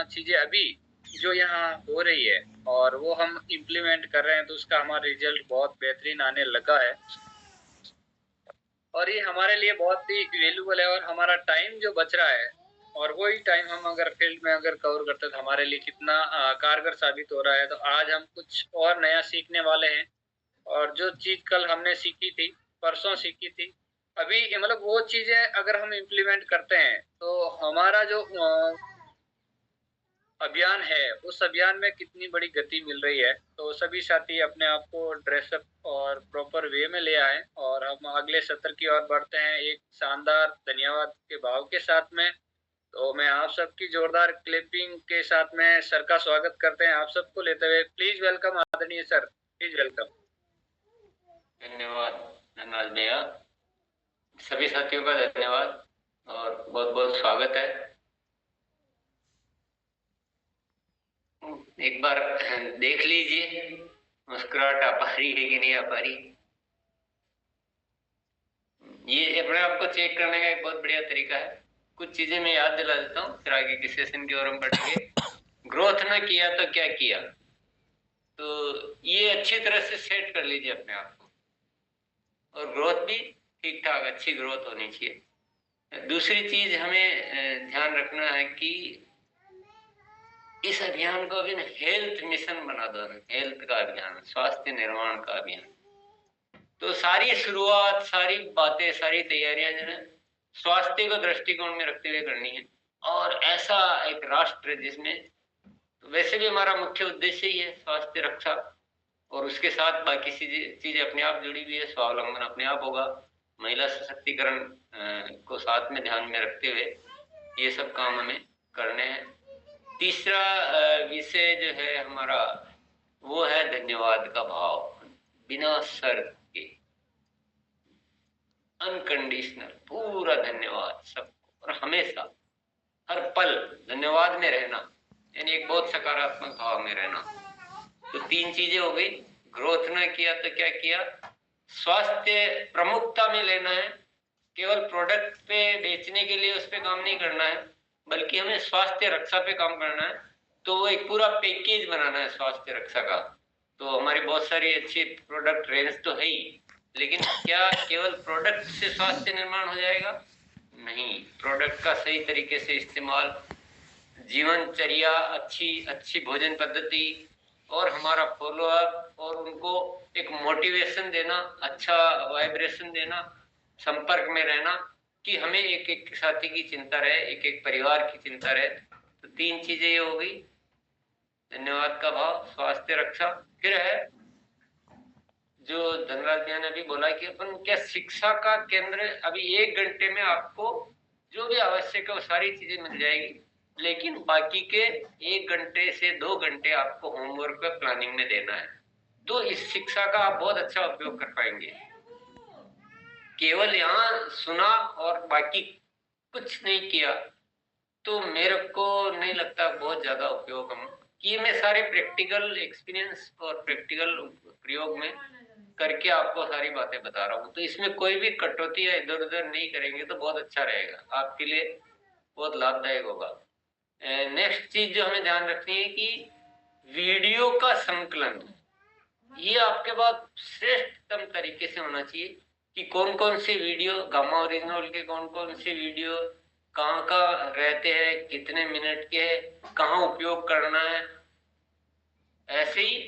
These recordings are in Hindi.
चीजें अभी जो यहाँ हो रही है और वो हम इम्प्लीमेंट कर रहे हैं, तो उसका हमारा रिजल्ट बहुत बेहतरीन आने लगा है। और ये हमारे लिए बहुत ही वैल्यूबल है, और हमारा टाइम जो बच रहा है और वही टाइम हम अगर फील्ड में अगर कवर करते हैं तो हमारे लिए कितना कारगर साबित हो रहा है। तो आज हम कुछ और नया सीखने वाले हैं, और जो चीज कल हमने सीखी थी, परसों सीखी थी, अभी मतलब वो चीजें अगर हम इम्प्लीमेंट करते हैं तो हमारा जो अभियान है, उस अभियान में कितनी बड़ी गति मिल रही है। तो सभी साथी अपने आप को ड्रेसअप और प्रॉपर वे में ले आए, और हम अगले सत्र की ओर बढ़ते हैं एक शानदार धन्यवाद के भाव के साथ में। तो मैं आप सबकी जोरदार क्लिपिंग के साथ में सर का स्वागत करते हैं आप सबको लेते हुए। प्लीज वेलकम आदरणीय सर, प्लीज वेलकम। धन्यवाद धनराज भैया, सभी साथियों का धन्यवाद और बहुत बहुत स्वागत है। एक बार देख लीजिए मुस्कुराहट आ पा रही है कि नहीं आ पा रही। ये अपने आप को चेक करने का एक बहुत बढ़िया तरीका है। कुछ चीजें मैं याद दिला देता हूँ, फिर आगे की सेशन की ओर हम बढ़ेंगे। ग्रोथ ना किया तो क्या किया, तो ये अच्छी तरह से सेट कर लीजिए अपने आप को, और ग्रोथ भी ठीक ठाक अच्छी ग्रोथ होनी चाहिए। दूसरी चीज हमें ध्यान रखना है कि इस अभियान को अभी हेल्थ मिशन बना दो, हेल्थ का अभियान, स्वास्थ्य निर्माण का अभियान। तो सारी शुरुआत, सारी बातें, सारी तैयारियां जो है स्वास्थ्य को दृष्टिकोण में रखते हुए करनी है। और ऐसा एक राष्ट्र जिसमें, तो वैसे भी हमारा मुख्य उद्देश्य ही है स्वास्थ्य रक्षा, और उसके साथ बाकी चीजें अपने आप जुड़ी हुई है। स्वावलंबन अपने आप होगा, महिला सशक्तिकरण को साथ में ध्यान में रखते हुए ये सब काम हमें करने हैं। तीसरा विषय जो है हमारा, वो है धन्यवाद का भाव, बिना शर्त के, अनकंडीशनल, पूरा धन्यवाद सबको, और हमेशा हर पल धन्यवाद में रहना, यानी एक बहुत सकारात्मक भाव में रहना। तो तीन चीजें हो गई। ग्रोथ ना किया तो क्या किया, स्वास्थ्य प्रमुखता में लेना है, केवल प्रोडक्ट पे बेचने के लिए उस पे काम नहीं करना है, बल्कि हमें स्वास्थ्य रक्षा पे काम करना है। तो वो एक पूरा पैकेज बनाना है स्वास्थ्य रक्षा का। तो हमारी बहुत सारी अच्छी प्रोडक्ट रेंज तो है ही, लेकिन क्या केवल प्रोडक्ट से स्वास्थ्य निर्माण हो जाएगा? नहीं, प्रोडक्ट का सही तरीके से इस्तेमाल, जीवनचर्या, अच्छी भोजन पद्धति, और हमारा फॉलोअप, और उनको एक मोटिवेशन देना, अच्छा वाइब्रेशन देना, संपर्क में रहना, कि हमें एक एक साथी की चिंता रहे, एक एक परिवार की चिंता रहे। तो तीन चीजें ये हो गई, धन्यवाद का भाव, स्वास्थ्य रक्षा। फिर है जो धनराज भैया ने अभी बोला कि अपन क्या शिक्षा का केंद्र, अभी 1 घंटे में आपको जो भी आवश्यक है वो सारी चीजें मिल जाएगी, लेकिन बाकी के 1 घंटे से 2 घंटे आपको होमवर्क पे प्लानिंग में देना है। तो इस शिक्षा का आप बहुत अच्छा उपयोग कर पाएंगे। केवल यहाँ सुना और बाकी कुछ नहीं किया तो मेरे को नहीं लगता बहुत ज्यादा उपयोग हम किए। मैं सारे प्रैक्टिकल एक्सपीरियंस और प्रैक्टिकल प्रयोग में करके आपको सारी बातें बता रहा हूँ। तो इसमें कोई भी कटौती या इधर उधर नहीं करेंगे तो बहुत अच्छा रहेगा, आपके लिए बहुत लाभदायक होगा। नेक्स्ट चीज जो हमें ध्यान रखनी है कि वीडियो का संकलन, ये आपके पास श्रेष्ठतम तरीके से होना चाहिए कि कौन कौन से वीडियो, गामा ओरिजिनल के कौन कौन से वीडियो कहाँ कहाँ रहते हैं, कितने मिनट के है, कहाँ उपयोग करना है। ऐसे ही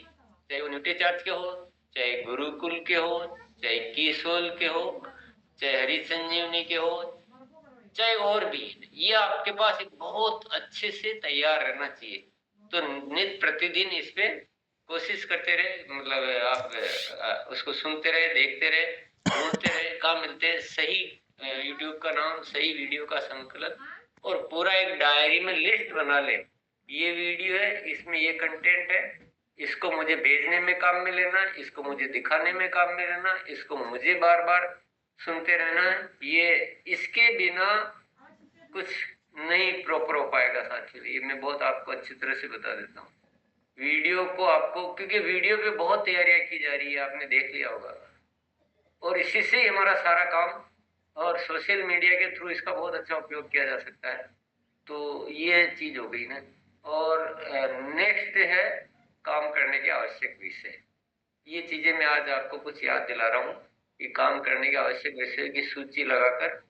चाहे यूनिटी चार्ज के हो, चाहे गुरुकुल के हो, चाहे किशोल के हो, चाहे हरि संजीवनी के हो, चाहे और भी, ये आपके पास एक बहुत अच्छे से तैयार रहना चाहिए। तो नित्य प्रतिदिन इस पे कोशिश करते रहे, मतलब आप उसको सुनते रहे, देखते रहे, ढूंढते रहे, कहाँ मिलते हैं सही यूट्यूब का नाम, सही वीडियो का संकलन, और पूरा एक डायरी में लिस्ट बना ले, ये वीडियो है, इसमें ये कंटेंट है, इसको मुझे भेजने में काम में लेना, इसको मुझे दिखाने में काम में लेना, इसको मुझे बार बार सुनते रहना है। ये इसके बिना कुछ नहीं प्रॉपर हो पाएगा साथियों, ये मैं बहुत आपको अच्छी तरह से बता देता हूँ। वीडियो को आपको, क्योंकि वीडियो पे बहुत तैयारियां की जा रही है, आपने देख लिया होगा, और इसी से ही हमारा सारा काम, और सोशल मीडिया के थ्रू इसका बहुत अच्छा उपयोग किया जा सकता है। तो ये चीज हो गई ना। और नेक्स्ट है काम करने के आवश्यक विषय। ये चीजें मैं आज आपको कुछ याद दिला रहा हूँ कि काम करने के आवश्यक विषय की सूची लगाकर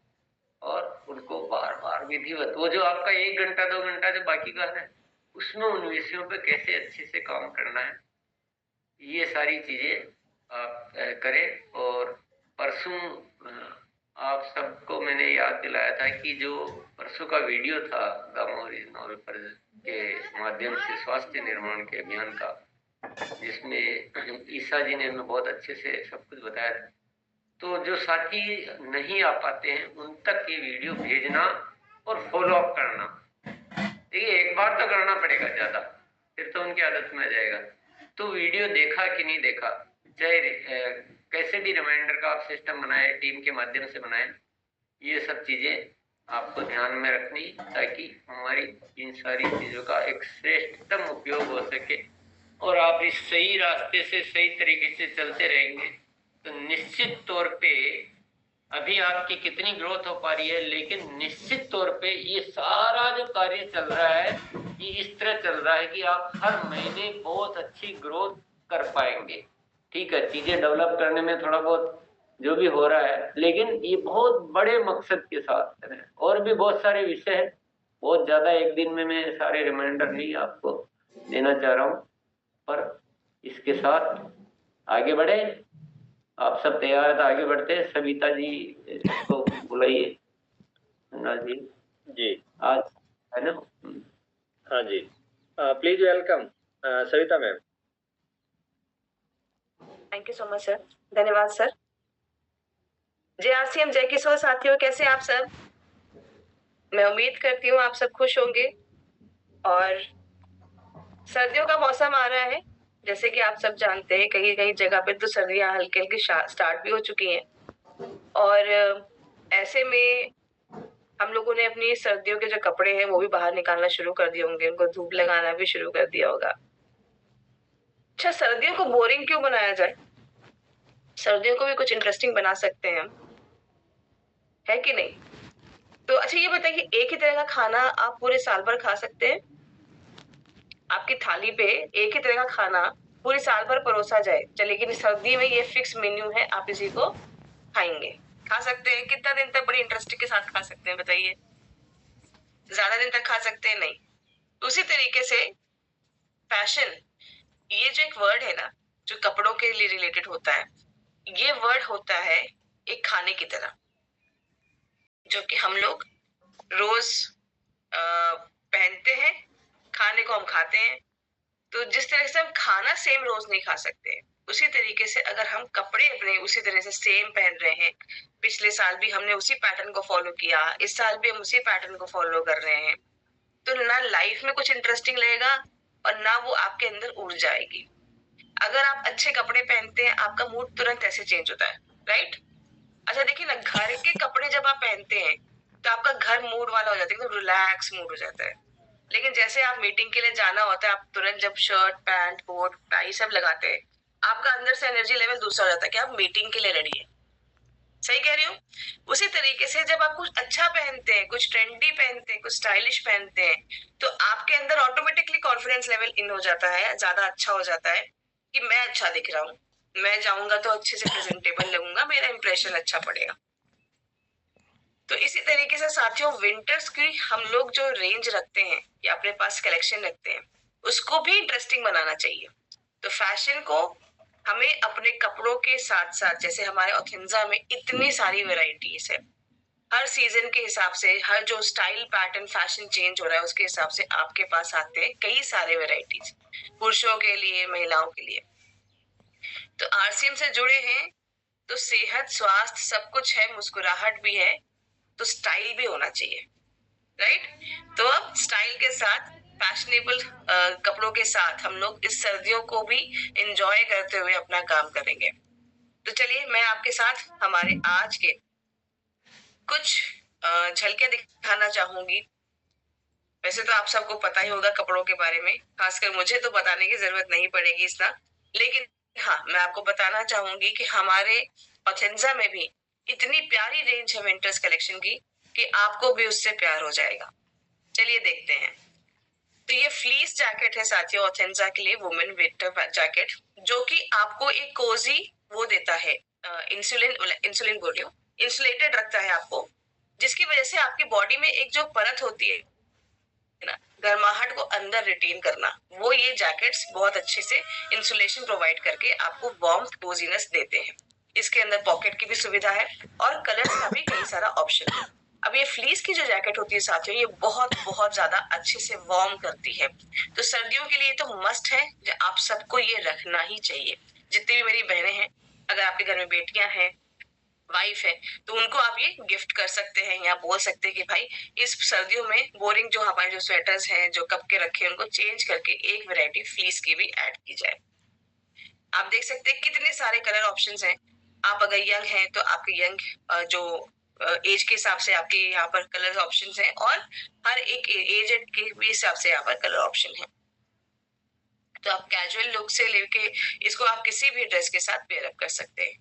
और उनको बार बार विधिवत, वो जो आपका 1 घंटा 2 घंटा जो बाकी का है उसमें उन विषयों पे कैसे अच्छे से काम करना है, ये सारी चीजें आप करें। और परसों आप सबको मैंने याद दिलाया था कि जो परसों का वीडियो था गामा ओरिजिनल पर के माध्यम से स्वास्थ्य निर्माण के अभियान का, जिसमें ईसा जी ने हमें बहुत अच्छे से सब कुछ बताया था। तो जो साथी नहीं आ पाते हैं उन तक ये वीडियो भेजना और फॉलो अप करना। देखिए एक बार तो करना पड़ेगा, ज्यादा फिर तो उनकी आदत में आ जाएगा। तो वीडियो देखा कि नहीं देखा, चाहे कैसे भी रिमाइंडर का आप सिस्टम बनाए, टीम के माध्यम से बनाए, ये सब चीजें आपको ध्यान में रखनी ताकि हमारी इन सारी चीजों का एक श्रेष्ठतम उपयोग हो सके और आप इस सही रास्ते से सही तरीके से चलते रहेंगे तो निश्चित तौर पे अभी आपकी कितनी ग्रोथ हो पा रही है, लेकिन निश्चित तौर पे ये सारा जो कार्य चल रहा है ये इस तरह चल रहा है कि आप हर महीने बहुत अच्छी ग्रोथ कर पाएंगे। ठीक है, चीजें डेवलप करने में थोड़ा बहुत जो भी हो रहा है, लेकिन ये बहुत बड़े मकसद के साथ करें। और भी बहुत सारे विषय हैं, बहुत ज्यादा एक दिन में मैं सारे रिमाइंडर नहीं आपको देना चाह रहा हूँ, पर इसके साथ आगे बढ़े। आप सब तैयार है तो आगे बढ़ते हैं। सविता जी को बुलाइए। जी जी आज है ना? हाँ जी, please welcome Savita ma'am. Thank you so much sir, धन्यवाद सर। जय आरसीएम, जय किशोर साथियों, कैसे आप सब? मैं उम्मीद करती हूँ आप सब खुश होंगे। और सर्दियों का मौसम आ रहा है, जैसे कि आप सब जानते हैं कहीं कहीं जगह पे तो सर्दियां हल्की हल्की स्टार्ट भी हो चुकी हैं। और ऐसे में हम लोगों ने अपनी सर्दियों के जो कपड़े हैं वो भी बाहर निकालना शुरू कर दिए होंगे, उनको धूप लगाना भी शुरू कर दिया होगा। अच्छा, सर्दियों को बोरिंग क्यों बनाया जाए? सर्दियों को भी कुछ इंटरेस्टिंग बना सकते हैं हम, है कि नहीं? तो अच्छा ये बताइए, एक ही तरह का खाना आप पूरे साल भर खा सकते हैं? आपकी थाली पे एक ही तरह का खाना पूरे साल भर परोसा जाए, चलिए, लेकिन सर्दी में ये फिक्स मेन्यू है, आप इसी को खाएंगे, खा सकते हैं। कितना दिन तक बड़ी इंटरेस्टिंग के साथ खा सकते हैं बताइए? ज्यादा दिन तक खा सकते हैं? नहीं। उसी तरीके से फैशन, ये जो एक वर्ड है ना जो कपड़ों के लिए रिलेटेड होता है, ये वर्ड होता है एक खाने की तरह, जो कि हम लोग रोज पहनते हैं, खाने को हम खाते हैं। तो जिस तरह से हम खाना सेम रोज नहीं खा सकते, उसी तरीके से अगर हम कपड़े अपने उसी तरह से सेम पहन रहे हैं, पिछले साल भी हमने उसी पैटर्न को फॉलो किया, इस साल भी हम उसी पैटर्न को फॉलो कर रहे हैं, तो ना लाइफ में कुछ इंटरेस्टिंग लगेगा और ना वो आपके अंदर ऊर्जा आएगी। अगर आप अच्छे कपड़े पहनते हैं, आपका मूड तुरंत ऐसे चेंज होता है, राइट? अच्छा देखिए ना, घर के कपड़े जब आप पहनते हैं तो आपका घर मूड वाला हो जाता है, एकदम रिलैक्स मूड हो जाता है। लेकिन जैसे आप मीटिंग के लिए जाना होता है, आप तुरंत जब शर्ट पैंट कोट टाई सब लगाते हैं, आपका अंदर से एनर्जी लेवल दूसरा हो जाता है कि आप मीटिंग के लिए रेडी है। सही कह रही हूँ? उसी तरीके से जब आप कुछ अच्छा पहनते हैं, कुछ ट्रेंडी पहनते हैं, कुछ स्टाइलिश पहनते हैं, तो आपके अंदर ऑटोमेटिकली कॉन्फिडेंस लेवल इन हो जाता है, ज्यादा अच्छा हो जाता है कि मैं अच्छा दिख रहा हूँ, मैं जाऊंगा तो अच्छे से प्रेजेंटेबल लगूंगा, मेरा इंप्रेशन अच्छा पड़ेगा। तो इसी तरीके से साथियों, विंटर्स की हम लोग जो रेंज रखते हैं या अपने पास कलेक्शन रखते हैं, उसको भी इंटरेस्टिंग बनाना चाहिए। तो फैशन को हमें अपने कपड़ों के साथ साथ, जैसे हमारे ऑथेंजा में इतनी सारी वेराइटीज है, हर सीजन के हिसाब से, हर जो स्टाइल पैटर्न फैशन चेंज हो रहा है उसके हिसाब से आपके पास आते हैं कई सारे वेराइटीज, पुरुषों के लिए, महिलाओं के लिए। तो आरसीएम से जुड़े हैं तो सेहत स्वास्थ्य सब कुछ है, मुस्कुराहट भी है, तो स्टाइल भी होना चाहिए, राइट? तो अब स्टाइल के साथ, फैशनेबल कपड़ों के साथ हम लोग इस सर्दियों को भी एंजॉय करते हुए अपना काम करेंगे। तो चलिए मैं आपके साथ हमारे आज के कुछ झलकियां दिखाना चाहूंगी। वैसे तो आप सबको पता ही होगा कपड़ों के बारे में, खासकर मुझे तो बताने की जरूरत नहीं पड़ेगी इतना, लेकिन हाँ, मैं आपको बताना चाहूंगी कि हमारे ऑथेंजा में भी इतनी प्यारी रेंज है विंटर्स कलेक्शन की कि आपको भी उससे प्यार हो जाएगा। चलिए देखते हैं। तो ये फ्लीस जैकेट है साथियों ऑथेंजा के लिए वुमेन विंटर जैकेट, जो कि आपको एक कोजी वो देता है, इंसुलिन बोल रही हूँ, इंसुलेटेड रखता है आपको, जिसकी वजह से आपकी बॉडी में एक जो परत होती है ना, गर्माहट को अंदर रिटेन करना, वो ये जैकेट्स बहुत अच्छे से इंसुलेशन प्रोवाइड करके आपको वार्म कोजीनेस देते हैं। इसके अंदर पॉकेट की भी सुविधा है और कलर्स का भी कई सारा ऑप्शन है। अब ये फ्लीस की जो जैकेट होती है साथियों, ये बहुत बहुत ज्यादा अच्छे से वार्म करती है, तो सर्दियों के लिए तो मस्ट है, जो आप सबको ये रखना ही चाहिए। जितनी भी मेरी बहनें हैं, अगर आपके घर में बेटियां हैं, वाइफ है, तो उनको आप ये गिफ्ट कर सकते हैं या बोल सकते हैं कि भाई इस सर्दियों में बोरिंग जो हमारे जो स्वेटर्स हैं जो कप के रखे हैं उनको चेंज करके एक वैरायटी फ्लीस की भी ऐड की जाए। आप देख सकते हैं कितने सारे कलर ऑप्शंस हैं। आप अगर यंग हैं तो आपके यंग जो एज के हिसाब से आपके यहाँ पर कलर ऑप्शंस हैं, और हर एक एज के भी हिसाब से यहाँ पर कलर ऑप्शन है। तो आप कैजुअल लुक से लेके इसको आप किसी भी ड्रेस के साथ पेयर अप कर सकते हैं।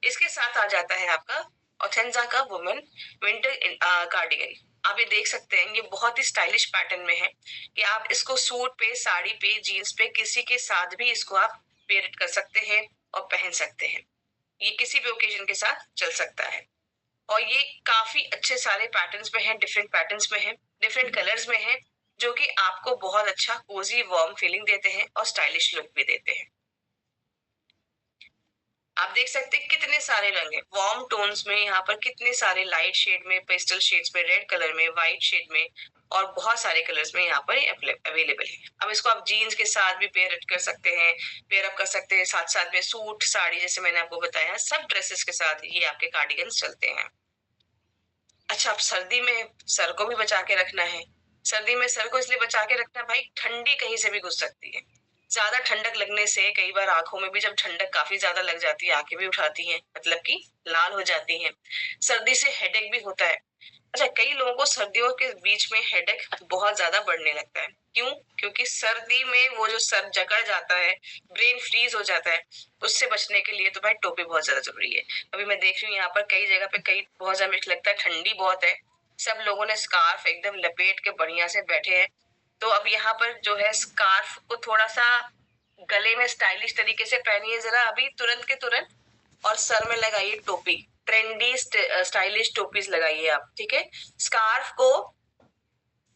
इसके साथ आ जाता है आपका ऑथेंजा का वुमेन विंटर कार्डिगन। आप ये देख सकते हैं, ये बहुत ही स्टाइलिश पैटर्न में है कि आप इसको सूट पे, साड़ी पे, जीन्स पे, किसी के साथ भी इसको आप पेयर कर सकते हैं और पहन सकते हैं। ये किसी भी ओकेजन के साथ चल सकता है और ये काफी अच्छे सारे पैटर्न्स में है, डिफरेंट पैटर्न्स में है, डिफरेंट कलर्स में है, जो कि आपको बहुत अच्छा कोजी वार्म फीलिंग देते हैं और स्टाइलिश लुक भी देते हैं। आप देख सकते हैं कितने सारे रंग हैं वार्म टोन्स में, यहाँ पर कितने सारे लाइट शेड में, पेस्टल शेड्स में, रेड कलर में, व्हाइट शेड में, और बहुत सारे कलर्स में यहाँ पर अवेलेबल है। अब इसको आप जीन्स के साथ भी पेयर कर सकते हैं, पेयर अप कर सकते हैं, साथ साथ में सूट, साड़ी, जैसे मैंने आपको बताया, सब ड्रेसेस के साथ ये आपके कार्डिगन्स चलते हैं। अच्छा, अब सर्दी में सर को भी बचा के रखना है। सर्दी में सर को इसलिए बचा के रखना भाई, ठंडी कहीं से भी घुस सकती है। ज्यादा ठंडक लगने से कई बार आंखों में भी जब ठंडक काफी ज्यादा लग जाती है, आंखें भी उठाती हैं, मतलब कि लाल हो जाती हैं। सर्दी से हेडेक भी होता है। अच्छा, कई लोगों को सर्दियों के बीच में हेडेक बहुत ज्यादा बढ़ने लगता है। क्यों? क्योंकि सर्दी में वो जो सर जकड़ जाता है, ब्रेन फ्रीज हो जाता है, उससे बचने के लिए तो भाई टोपी बहुत ज्यादा जरूरी है। अभी मैं देख रही हूँ यहाँ पर कई जगह पे, कई बहुत ज्यादा मुझे लगता है ठंडी बहुत है, सब लोगों ने स्कार्फ एकदम लपेट के बढ़िया से बैठे हैं। तो अब यहाँ पर जो है स्कार्फ को थोड़ा सा गले में स्टाइलिश तरीके से पहनिए जरा अभी तुरंत के तुरंत, और सर में लगाइए टोपी, ट्रेंडी स्टाइलिश टोपीज लगाइए आप, ठीक है। स्कार्फ को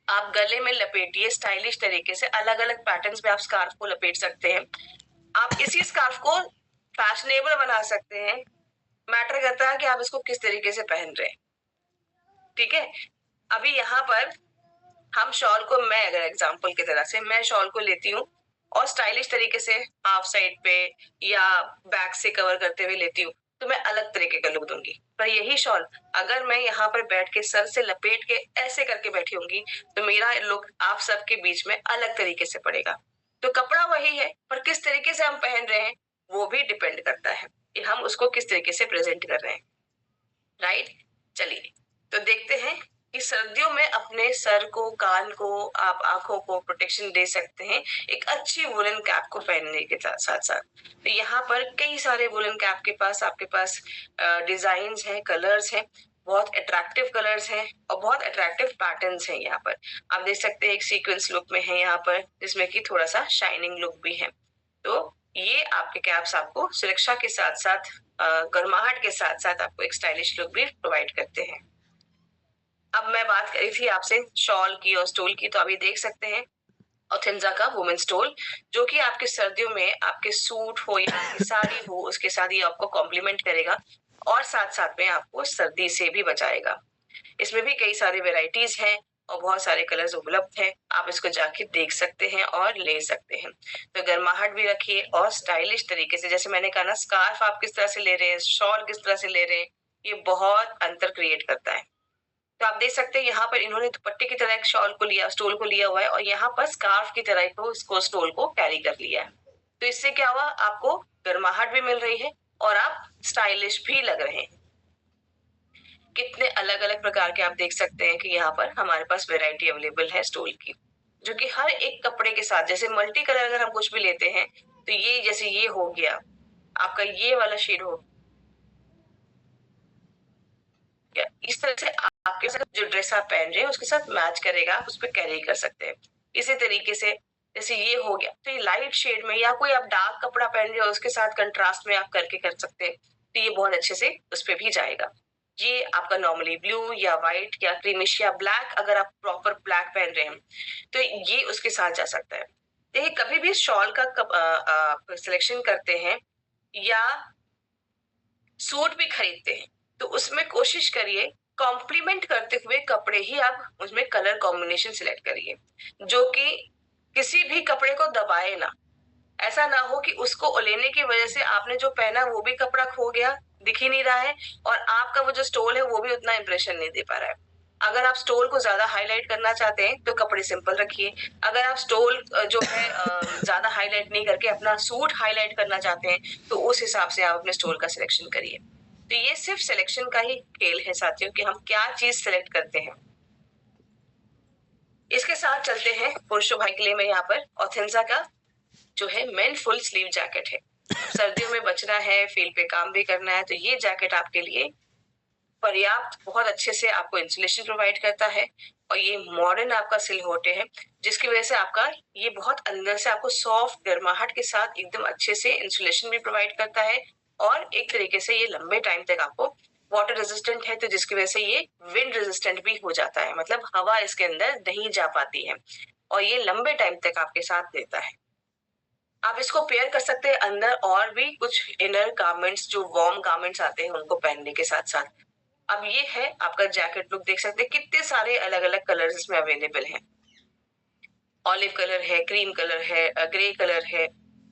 आप गले में लपेटिए स्टाइलिश तरीके से, अलग अलग पैटर्न्स में आप स्कार्फ को लपेट सकते हैं। आप इसी स्कार्फ को फैशनेबल बना सकते हैं। मैटर करता है कि आप इसको किस तरीके से पहन रहे हैं, ठीक है। अभी यहाँ पर हम शॉल को, मैं अगर एग्जाम्पल की तरह से मैं शॉल को लेती हूँ और स्टाइलिश तरीके से हाफ साइड पे या बैक से कवर करते हुए लेती हूँ, तो मैं अलग तरीके का लुक दूंगी। पर यही शॉल अगर मैं यहाँ पर बैठ के सर से लपेट के ऐसे करके बैठी होंगी, तो मेरा लुक आप सबके बीच में अलग तरीके से पड़ेगा। तो कपड़ा वही है, पर किस तरीके से हम पहन रहे हैं वो भी डिपेंड करता है कि हम उसको किस तरीके से प्रेजेंट कर रहे हैं, राइट। चलिए, तो देखते हैं कि सर्दियों में अपने सर को, कान को, आप आंखों को प्रोटेक्शन दे सकते हैं एक अच्छी वुलन कैप को पहनने के साथ साथ। तो यहाँ पर कई सारे वुलन कैप के पास, आपके पास डिजाइन हैं, कलर्स हैं, बहुत अट्रैक्टिव कलर्स हैं और बहुत अट्रैक्टिव पैटर्न्स हैं। यहाँ पर आप देख सकते हैं एक सीक्वेंस लुक में है यहाँ पर, जिसमें कि थोड़ा सा शाइनिंग लुक भी है। तो ये आपके कैप्स आपको सुरक्षा के साथ साथ, गर्माहट के साथ साथ आपको एक स्टाइलिश लुक भी प्रोवाइड करते हैं। अब मैं बात करी थी आपसे शॉल की और स्टोल की, तो अभी देख सकते हैं ऑथेंजा का वुमेन स्टोल, जो कि आपके सर्दियों में आपके सूट हो या आपकी साड़ी हो, उसके साथ ही आपको कॉम्प्लीमेंट करेगा और साथ साथ में आपको सर्दी से भी बचाएगा। इसमें भी कई सारी वेराइटीज हैं और बहुत सारे कलर्स उपलब्ध हैं। आप इसको जाके देख सकते हैं और ले सकते हैं। तो गर्माहट भी रखिए और स्टाइलिश तरीके से, जैसे मैंने कहा ना, स्कार्फ आप किस तरह से ले रहे हैं, शॉल किस तरह से ले रहे हैं, ये बहुत अंतर क्रिएट करता है। तो आप देख सकते हैं यहाँ पर इन्होंने दुपट्टे की तरह एक शॉल को लिया, स्टोल को लिया हुआ है, और यहाँ पर स्कार्फ की तरह को इसको स्टोल को कैरी कर लिया है। तो इससे क्या हुआ, आपको गर्माहट भी मिल रही है और आप स्टाइलिश भी लग रहे हैं। कितने अलग अलग प्रकार के आप देख सकते हैं कि यहाँ पर हमारे पास वैरायटी अवेलेबल है स्टोल की, जो कि हर एक कपड़े के साथ, जैसे मल्टी कलर अगर हम कुछ भी लेते हैं, तो ये जैसे ये हो गया आपका, ये वाला शेड हो गया, इस तरह से आपके साथ जो ड्रेस आप पहन रहे हैं उसके साथ मैच करेगा, आप उस पर कैरी कर सकते हैं। इसी तरीके से जैसे ये हो गया, तो ये लाइट शेड में, या कोई आप डार्क कपड़ा पहन रहे हो उसके साथ कंट्रास्ट में आप करके कर सकते हैं, तो ये बहुत अच्छे से उस पे भी जाएगा। ये आपका नॉर्मली ब्लू या व्हाइट या क्रीमिश या ब्लैक, अगर आप प्रॉपर ब्लैक पहन रहे हैं तो ये उसके साथ जा सकता है। देखिए, कभी भी शॉल का सिलेक्शन करते हैं या सूट भी खरीदते हैं तो उसमें कोशिश करिए कॉम्प्लीमेंट करते हुए कपड़े ही आप उसमें कलर कॉम्बिनेशन सिलेक्ट करिए, जो कि किसी भी कपड़े को दबाए ना। ऐसा ना हो कि उसको लेने की वजह से आपने जो पहना वो भी कपड़ा खो गया, दिख ही नहीं रहा है, और आपका वो जो स्टोल है वो भी उतना इंप्रेशन नहीं दे पा रहा है। अगर आप स्टोल को ज्यादा हाईलाइट करना चाहते हैं तो कपड़े सिंपल रखिए। अगर आप स्टोल जो है ज्यादा हाईलाइट नहीं करके अपना सूट हाईलाइट करना चाहते हैं तो उस हिसाब से आप अपने स्टोल का सिलेक्शन करिए। तो ये सिर्फ सिलेक्शन का ही खेल है साथियों, कि हम क्या चीज सिलेक्ट करते हैं। इसके साथ चलते हैं पुरुषों भाई के लिए। मैं यहाँ पर ऑथेंजा का जो है मेन फुल स्लीव जैकेट है। सर्दियों में बचना है, फील्ड पे काम भी करना है, तो ये जैकेट आपके लिए पर्याप्त, बहुत अच्छे से आपको इंसुलेशन प्रोवाइड करता है। और ये मॉडर्न आपका सिलहोटे है, जिसकी वजह से आपका ये बहुत अंदर से आपको सॉफ्ट गर्माहट के साथ एकदम अच्छे से इंसुलेशन भी प्रोवाइड करता है। और एक तरीके से ये लंबे टाइम तक आपको वाटर रेजिस्टेंट है, तो जिसकी वजह से ये विंड रेजिस्टेंट भी हो जाता है, मतलब हवा इसके अंदर नहीं जा पाती है और ये लंबे टाइम तक आपके साथ देता है। आप इसको पेयर कर सकते हैं अंदर और भी कुछ इनर गारमेंट्स, जो वार्म गारमेंट्स आते हैं उनको पहनने के साथ साथ। अब ये है आपका जैकेट लुक, देख सकते हैं कितने सारे अलग अलग कलर्स इसमें अवेलेबल हैं। ऑलिव कलर है, क्रीम कलर है, ग्रे कलर है,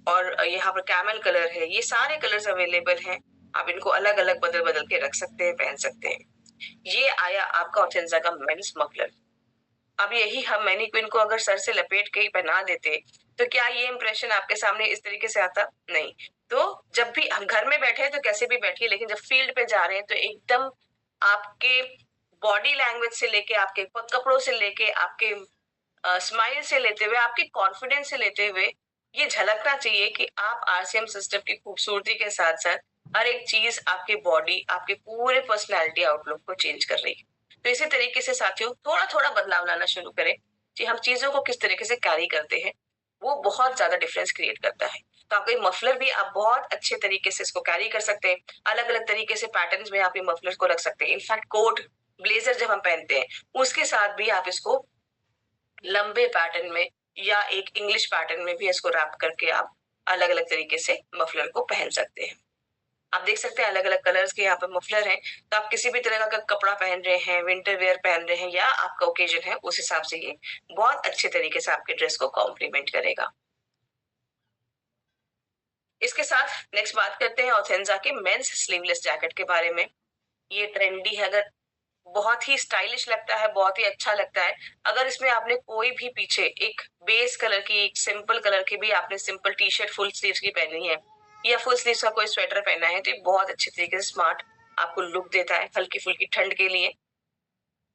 और यहाँ पर कैमल कलर है। ये सारे कलर्स अवेलेबल हैं। आप इनको अलग अलग बदल बदल के रख सकते हैं, पहन सकते हैं। ये आया आपका ऑर्गेन्जा का मेंस मफलर। अब यही हम मैनीक्विन को अगर सर से लपेट के ही पहना देते तो क्या ये इंप्रेशन आपके सामने इस तरीके से आता? नहीं। तो जब भी हम घर में बैठे हैं तो कैसे भी बैठिए, लेकिन जब फील्ड पे जा रहे हैं तो एकदम आपके बॉडी लैंग्वेज से लेके, आपके कपड़ों से लेके, आपके स्माइल से लेते हुए, आपके कॉन्फिडेंस से लेते हुए ये झलकना चाहिए कि आप आरसीएम सिस्टम की खूबसूरती के साथ साथ हर एक चीज आपकी बॉडी, आपके पूरे पर्सनैलिटी आउटलुक को चेंज कर रही है। तो इसी तरीके से साथियों थोड़ा थोड़ा बदलाव लाना शुरू करें कि हम चीजों को किस तरीके से कैरी करते हैं, वो बहुत ज्यादा डिफरेंस क्रिएट करता है। तो आपका मफलर भी आप बहुत अच्छे तरीके से इसको कैरी कर सकते हैं। अलग अलग तरीके से पैटर्न्स में आप ये मफलर को रख सकते हैं। इनफैक्ट कोट, ब्लेजर जब हम पहनते हैं उसके साथ भी आप इसको लंबे पैटर्न में या एक इंग्लिश पैटर्न में भी इसको रैप करके आप अलग अलग तरीके से मफलर को पहन सकते हैं। आप देख सकते हैं अलग अलग कलर्स के यहाँ पे मफलर हैं। तो आप किसी भी तरह का कपड़ा पहन रहे हैं, विंटर वेयर पहन रहे हैं या आपका ओकेजन है, उस हिसाब से ये बहुत अच्छे तरीके से आपके ड्रेस को कॉम्प्लीमेंट करेगा। इसके साथ नेक्स्ट बात करते हैं ऑथेंजा के मेंस स्लीवलेस जैकेट के बारे में। ये ट्रेंडी है, अगर बहुत ही स्टाइलिश लगता है, बहुत ही अच्छा लगता है। अगर इसमें आपने कोई भी पीछे एक बेस कलर की, एक सिंपल कलर की भी आपने simple T shirt full sleeves की पहनी है या फुल स्लीव्स का कोई स्वेटर पहना है, तो ये बहुत अच्छे तरीके से स्मार्ट आपको लुक देता है। हल्की फुल्की ठंड के लिए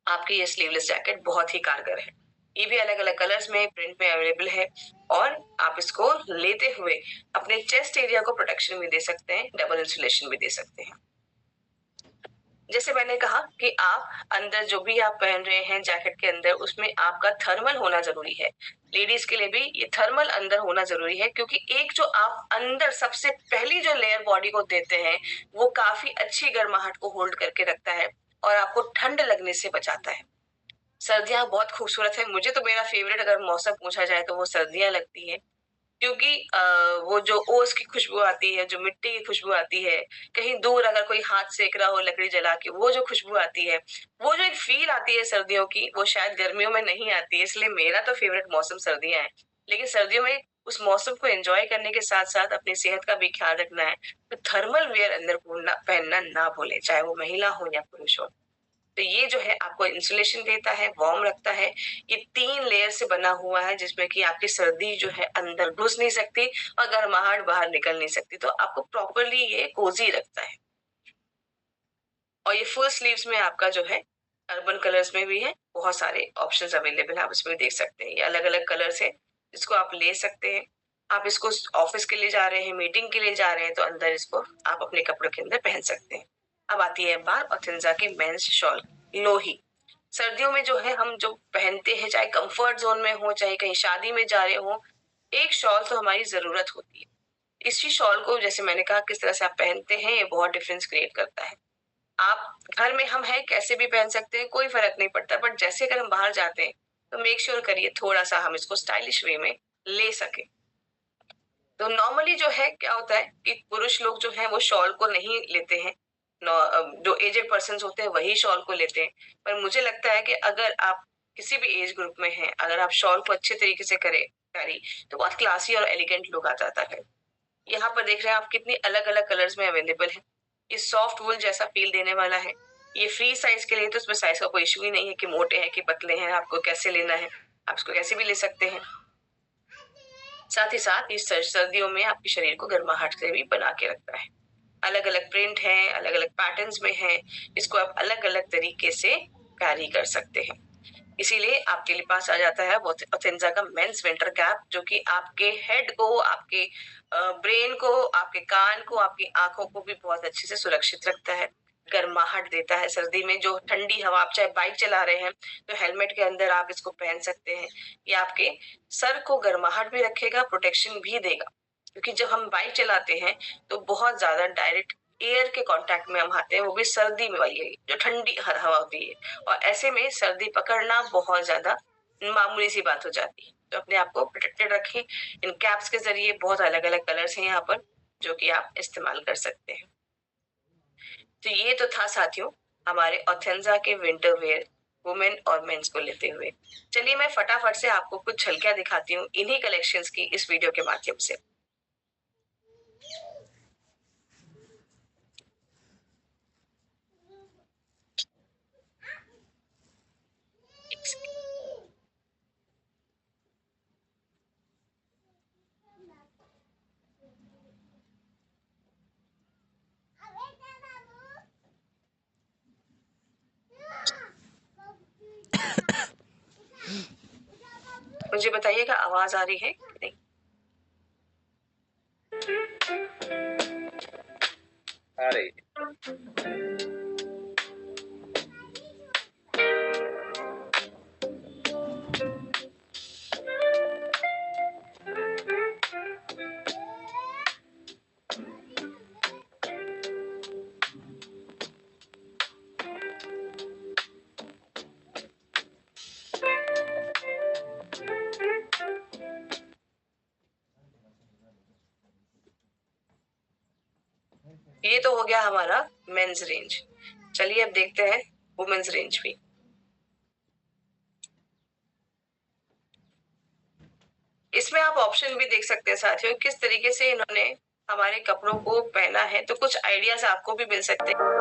आपकी ये स्लीवलेस जैकेट बहुत ही कारगर है। ये भी अलग अलग कलर्स में, प्रिंट में अवेलेबल है और आप इसको लेते हुए अपने चेस्ट एरिया को प्रोटेक्शन भी दे सकते हैं, डबल इंसुलेशन भी दे सकते हैं। जैसे मैंने कहा कि आप अंदर जो भी आप पहन रहे हैं जैकेट के अंदर, उसमें आपका थर्मल होना जरूरी है। लेडीज के लिए भी ये थर्मल अंदर होना जरूरी है, क्योंकि एक जो आप अंदर सबसे पहली जो लेयर बॉडी को देते हैं वो काफी अच्छी गर्माहट को होल्ड करके रखता है और आपको ठंड लगने से बचाता है। सर्दियां बहुत खूबसूरत है। मुझे तो मेरा फेवरेट अगर मौसम पूछा जाए तो वो सर्दियां लगती है, क्योंकि वो जो ओस की खुशबू आती है, जो मिट्टी की खुशबू आती है, कहीं दूर अगर कोई हाथ सेक रहा हो लकड़ी जला के, वो जो खुशबू आती है, वो जो एक फील आती है सर्दियों की, वो शायद गर्मियों में नहीं आती है। इसलिए मेरा तो फेवरेट मौसम सर्दियां है। लेकिन सर्दियों में उस मौसम को एंजॉय करने के साथ साथ अपनी सेहत का भी ख्याल रखना है, तो थर्मल वेयर अंदर पहनना ना भूले, चाहे वो महिला हो या पुरुष हो। तो ये जो है आपको इंसुलेशन देता है, वार्म रखता है। ये 3 लेयर से बना हुआ है, जिसमें कि आपकी सर्दी जो है अंदर घुस नहीं सकती और गर्माहट बाहर निकल नहीं सकती, तो आपको प्रॉपर्ली ये कोजी रखता है। और ये फुल स्लीव्स में आपका जो है अर्बन कलर्स में भी है, बहुत सारे ऑप्शंस अवेलेबल है, आप इसमें देख सकते हैं। ये अलग अलग कलर्स है जिसको आप ले सकते हैं। आप इसको ऑफिस के लिए जा रहे हैं, मीटिंग के लिए जा रहे हैं, तो अंदर इसको आप अपने कपड़ों के अंदर पहन सकते हैं। अब आती है बात ऑर्गेन्जा के मेंस शॉल लोही। सर्दियों में जो है हम जो पहनते हैं, चाहे कंफर्ट जोन में हो, चाहे कहीं शादी में जा रहे हो, एक शॉल तो हमारी ज़रूरत होती है। इसी शॉल को जैसे मैंने कहा किस तरह से आप पहनते हैं ये बहुत डिफरेंस क्रिएट करता है। आप घर में हम हैं कैसे भी पहन सकते हैं, कोई फ़र्क नहीं पड़ता, बट जैसे अगर हम बाहर जाते हैं, तो मेक श्योर करिए थोड़ा-सा हम इसको स्टाइलिश वे में ले सकें। तो नॉर्मली जो है क्या होता है कि पुरुष लोग जो हैं वो शॉल को नहीं लेते हैं। जो एजेड पर्सन्स होते हैं वही शॉल को लेते हैं। पर मुझे लगता है कि अगर आप किसी भी एज ग्रुप में हैं, अगर आप शॉल को अच्छे तरीके से करें कैरी, तो बहुत क्लासी और एलिगेंट लुक आ जाता है। यहाँ पर देख रहे हैं आप कितनी अलग-अलग कलर्स में अवेलेबल है। ये सॉफ्ट वूल जैसा फील देने वाला है। ये फ्री साइज के लिए तो इसमें साइज का कोई इश्यू ही नहीं है कि मोटे हैं कि पतले हैं, आपको कैसे लेना है, आप इसको कैसे भी ले सकते हैं। साथ ही साथ ये सर्दियों में आपके शरीर को गर्माहट से भी बना के रखता है। अलग-अलग प्रिंट है, अलग-अलग पैटर्न्स में है, इसको आप अलग-अलग तरीके से कैरी कर सकते हैं। इसीलिए आपके लिए पास आ जाता है ऑथेंजा का मेंस विंटर कैप, जो कि आपके हेड को, आपके ब्रेन को, आपके कान को, आपकी आंखों को भी बहुत अच्छे से सुरक्षित रखता है, गर्माहट देता है। सर्दी में जो ठंडी हवा, आप चाहे बाइक चला रहे हैं तो हेलमेट के अंदर आप इसको पहन सकते हैं। ये आपके सर को गर्माहट भी रखेगा, प्रोटेक्शन भी देगा, क्योंकि जब हम बाइक चलाते हैं तो बहुत ज्यादा डायरेक्ट एयर के कांटेक्ट में हम आते हैं, वो भी सर्दी में वाली जो ठंडी हवा होती है, और ऐसे में सर्दी पकड़ना बहुत ज्यादा मामूली सी बात हो जाती है। तो अपने आप को प्रोटेक्टेड रखें। इन कैप्स के जरिए बहुत अलग अलग कलर्स हैं यहाँ पर जो कि आप इस्तेमाल कर सकते हैं। तो ये तो था साथियों हमारे ऑथेंजा के विंटर वेयर वुमेन और मेंस को लेते हुए। चलिए मैं फटाफट से आपको कुछ झलकियां दिखाती हूँ इन्हीं कलेक्शंस की इस वीडियो के माध्यम से। मुझे बताइएगा आवाज आ रही है कि नहीं? आ रही है। ये तो हो गया हमारा मेंस रेंज। चलिए अब देखते हैं वुमेन्स रेंज भी। इसमें आप ऑप्शन भी देख सकते हैं साथियों किस तरीके से इन्होंने हमारे कपड़ों को पहना है, तो कुछ आइडियाज आपको भी मिल सकते हैं।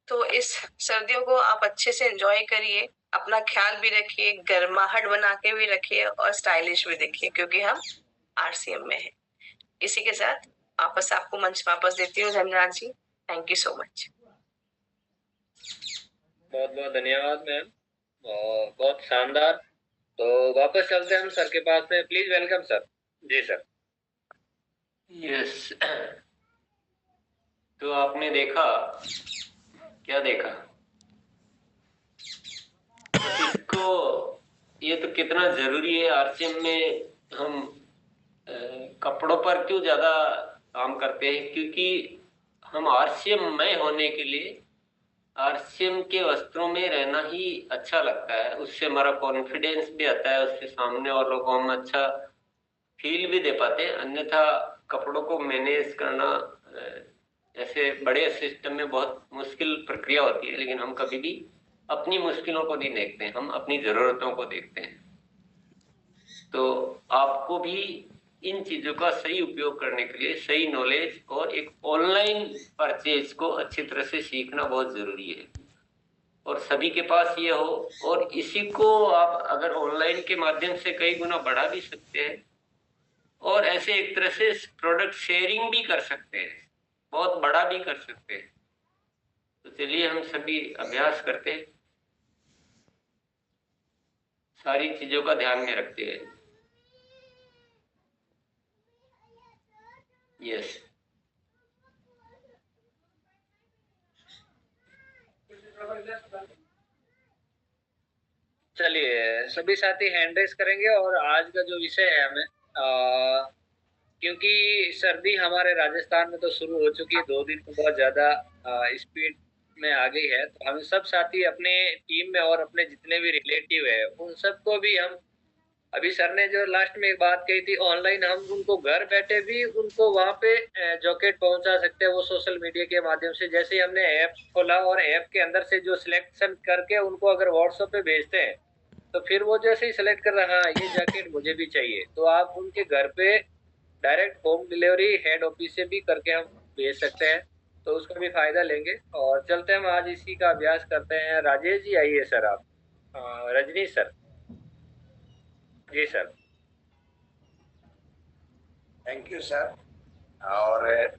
तो इस सर्दियों को आप अच्छे से एंजॉय करिए, अपना ख्याल भी रखिए, गर्माहट बना के भी रखिए और स्टाइलिश भी दिखिए, क्योंकि हम आरसीएम में हैं। इसी के साथ वापस आपको मंच वापस देती हूँ Dhanraj ji. Thank you so much. बहुत बहुत धन्यवाद मैम, और बहुत शानदार। तो वापस चलते हैं हम सर के पास में। Please welcome sir. जी सर। यस। तो आपने देखा, क्या देखा इसको, ये तो कितना जरूरी है आरसीएम में। हम कपड़ों पर क्यों ज्यादा काम करते हैं, क्योंकि हम आरसीएम में होने के लिए आरसीएम के वस्त्रों में रहना ही अच्छा लगता है। उससे हमारा कॉन्फिडेंस भी आता है, उससे सामने वालों को हम अच्छा फील भी दे पाते हैं। अन्यथा कपड़ों को मैनेज करना ऐसे बड़े सिस्टम में बहुत मुश्किल प्रक्रिया होती है, लेकिन हम कभी भी अपनी मुश्किलों को नहीं देखते हैं, हम अपनी जरूरतों को देखते हैं। तो आपको भी इन चीजों का सही उपयोग करने के लिए सही नॉलेज और एक ऑनलाइन परचेज को अच्छी तरह से सीखना बहुत जरूरी है। और सभी के पास ये हो, और इसी को आप अगर ऑनलाइन के माध्यम से कई गुना बढ़ा भी सकते हैं और ऐसे एक तरह से प्रोडक्ट शेयरिंग भी कर सकते हैं, बहुत बड़ा भी कर सकते हैं। तो चलिए हम सभी अभ्यास करते हैं, सारी चीजों का ध्यान में रखते हैं। यस, चलिए सभी साथी हैंड रेस करेंगे और आज का जो विषय है हमें क्योंकि सर्दी हमारे राजस्थान में तो शुरू हो चुकी है, 2 दिन को बहुत ज्यादा स्पीड में आ गई है, तो हमें सब साथी अपने टीम में और अपने जितने भी रिलेटिव है उन सबको भी हम, अभी सर ने जो लास्ट में एक बात कही थी ऑनलाइन, हम उनको घर बैठे भी उनको वहां पे जॉकेट पहुंचा सकते हैं वो सोशल मीडिया के माध्यम से। जैसे ही हमने ऐप खोला और ऐप के अंदर से जो सिलेक्शन करके उनको अगर व्हाट्सएप पे भेजते हैं तो फिर वो जैसे ही सिलेक्ट कर रहा है ये जैकेट मुझे भी चाहिए, तो आप उनके घर पे direct home delivery head office से भी करके हम भेज सकते हैं, तो उसका भी फायदा लेंगे। और चलते हैं हम आज इसी का अभ्यास करते हैं। राजेश जी आइए सर आप, रजनीश सर। जी सर। Thank you sir. और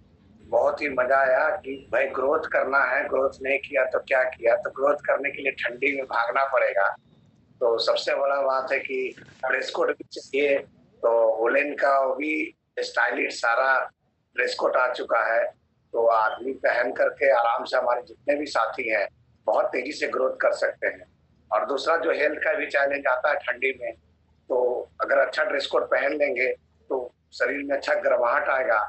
बहुत ही मजा आया कि भाई ग्रोथ करना है, ग्रोथ नहीं किया तो क्या किया, तो ग्रोथ करने के लिए ठंडी में भागना पड़ेगा। तो सबसे बड़ा बात है कि ड्रेस कोड भी चाहिए, तो वुलेन का भी स्टाइलिश सारा ड्रेस कोड आ चुका है, तो आदमी पहन करके आराम से हमारे जितने भी साथी हैं बहुत तेजी से ग्रोथ कर सकते हैं। और दूसरा जो हेल्थ का भी चैलेंज आता है ठंडी में, तो अगर अच्छा ड्रेस कोड पहन लेंगे तो शरीर में अच्छा गर्माहट आएगा,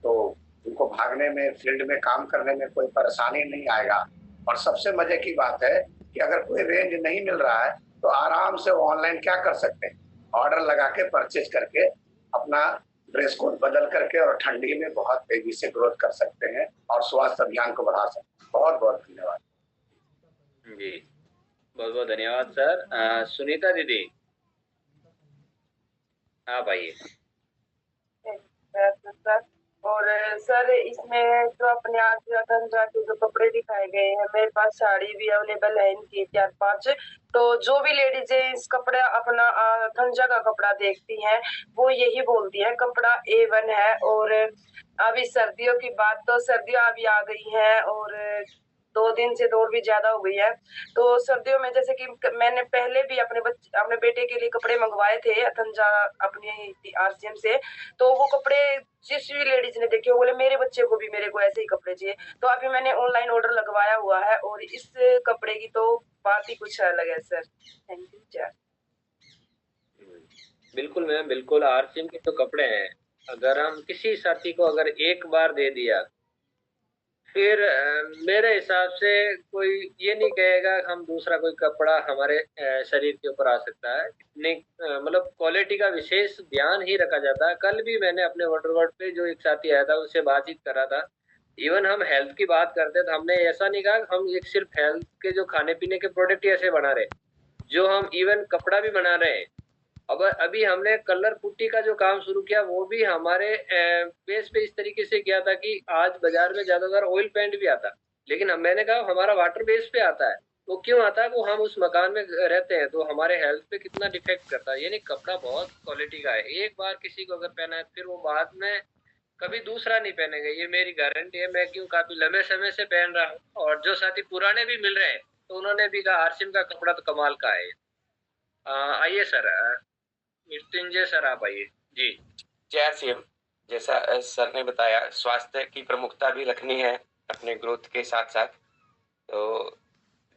तो उनको भागने में, फील्ड में काम करने में कोई परेशानी नहीं आएगा। और सबसे मजे की बात है कि अगर कोई रेंज नहीं मिल रहा है तो आराम से ऑनलाइन क्या कर सकते हैं, ऑर्डर लगा के परचेज करके अपना ड्रेस कोड बदल करके और ठंडी में बहुत तेजी से ग्रोथ कर सकते हैं और स्वास्थ्य अभियान को बढ़ा सकते हैं। बहुत बहुत धन्यवाद जी, बहुत बहुत धन्यवाद सर। सुनीता दीदी आप आइए। और सर इसमें जो अपने आज धनजा के जो कपड़े दिखाए गए हैं, मेरे पास साड़ी भी अवेलेबल है इनकी 4-5। तो जो भी लेडीज इस कपड़ा अपना धनजा का कपड़ा देखती हैं वो यही बोलती है कपड़ा A1 है। और अभी सर्दियों की बात, तो सर्दियां अभी आ गई हैं और 2 दिन से 2 भी ज्यादा हो गई है। तो सर्दियों में जैसे कि मैंने पहले भी अपने बेटे के लिए कपड़े मंगवाए थे धनजा अपनी RCM से, तो वो कपड़े जिस भी लेडीज ने देखे वो बोले मेरे बच्चे को भी, मेरे को ऐसे ही कपड़े चाहिए। तो अभी मैंने ऑनलाइन ऑर्डर लगवाया हुआ है और इस कपड़े की तो बात ही कुछ अलग है सर। Thank you sir. बिल्कुल मैम, बिल्कुल। RCM के जो कपड़े हैं, अगर हम किसी साथी को अगर एक बार दे दिया फिर मेरे हिसाब से कोई ये नहीं कहेगा हम दूसरा कोई कपड़ा हमारे शरीर के ऊपर आ सकता है। इतनी मतलब क्वालिटी का विशेष ध्यान ही रखा जाता है। कल भी मैंने अपने वाटरवर्ड पे जो एक साथी आया था उससे बातचीत करा था, इवन हम हेल्थ की बात करते तो हमने ऐसा नहीं कहा हम एक सिर्फ हेल्थ के जो खाने पीने के प्रोडक्ट ही ऐसे बना रहे, जो हम इवन कपड़ा भी बना रहे हैं। अब अभी हमने कलर पुट्टी का जो काम शुरू किया वो भी हमारे बेस पे इस तरीके से किया था कि आज बाजार में ज्यादातर ऑयल पेंट भी आता, लेकिन मैंने कहा हमारा वाटर बेस पे आता है। वो क्यों आता है? वो हम उस मकान में रहते हैं तो हमारे हेल्थ पे कितना डिफेक्ट करता है। यानी कपड़ा बहुत क्वालिटी का है, एक बार किसी को अगर पहना है फिर वो बाद में कभी दूसरा नहीं पहनेगा, ये मेरी गारंटी है। मैं क्यों काफी लंबे समय से पहन रहा हूँ, और जो साथी पुराने भी मिल रहे हैं तो उन्होंने भी कहा RCM का कपड़ा तो कमाल का है। आइए सर, मृत्युंजय सर आप आइए। जी। जय RCM, जैसा सर ने बताया स्वास्थ्य की प्रमुखता भी रखनी है अपने ग्रोथ के साथ साथ, तो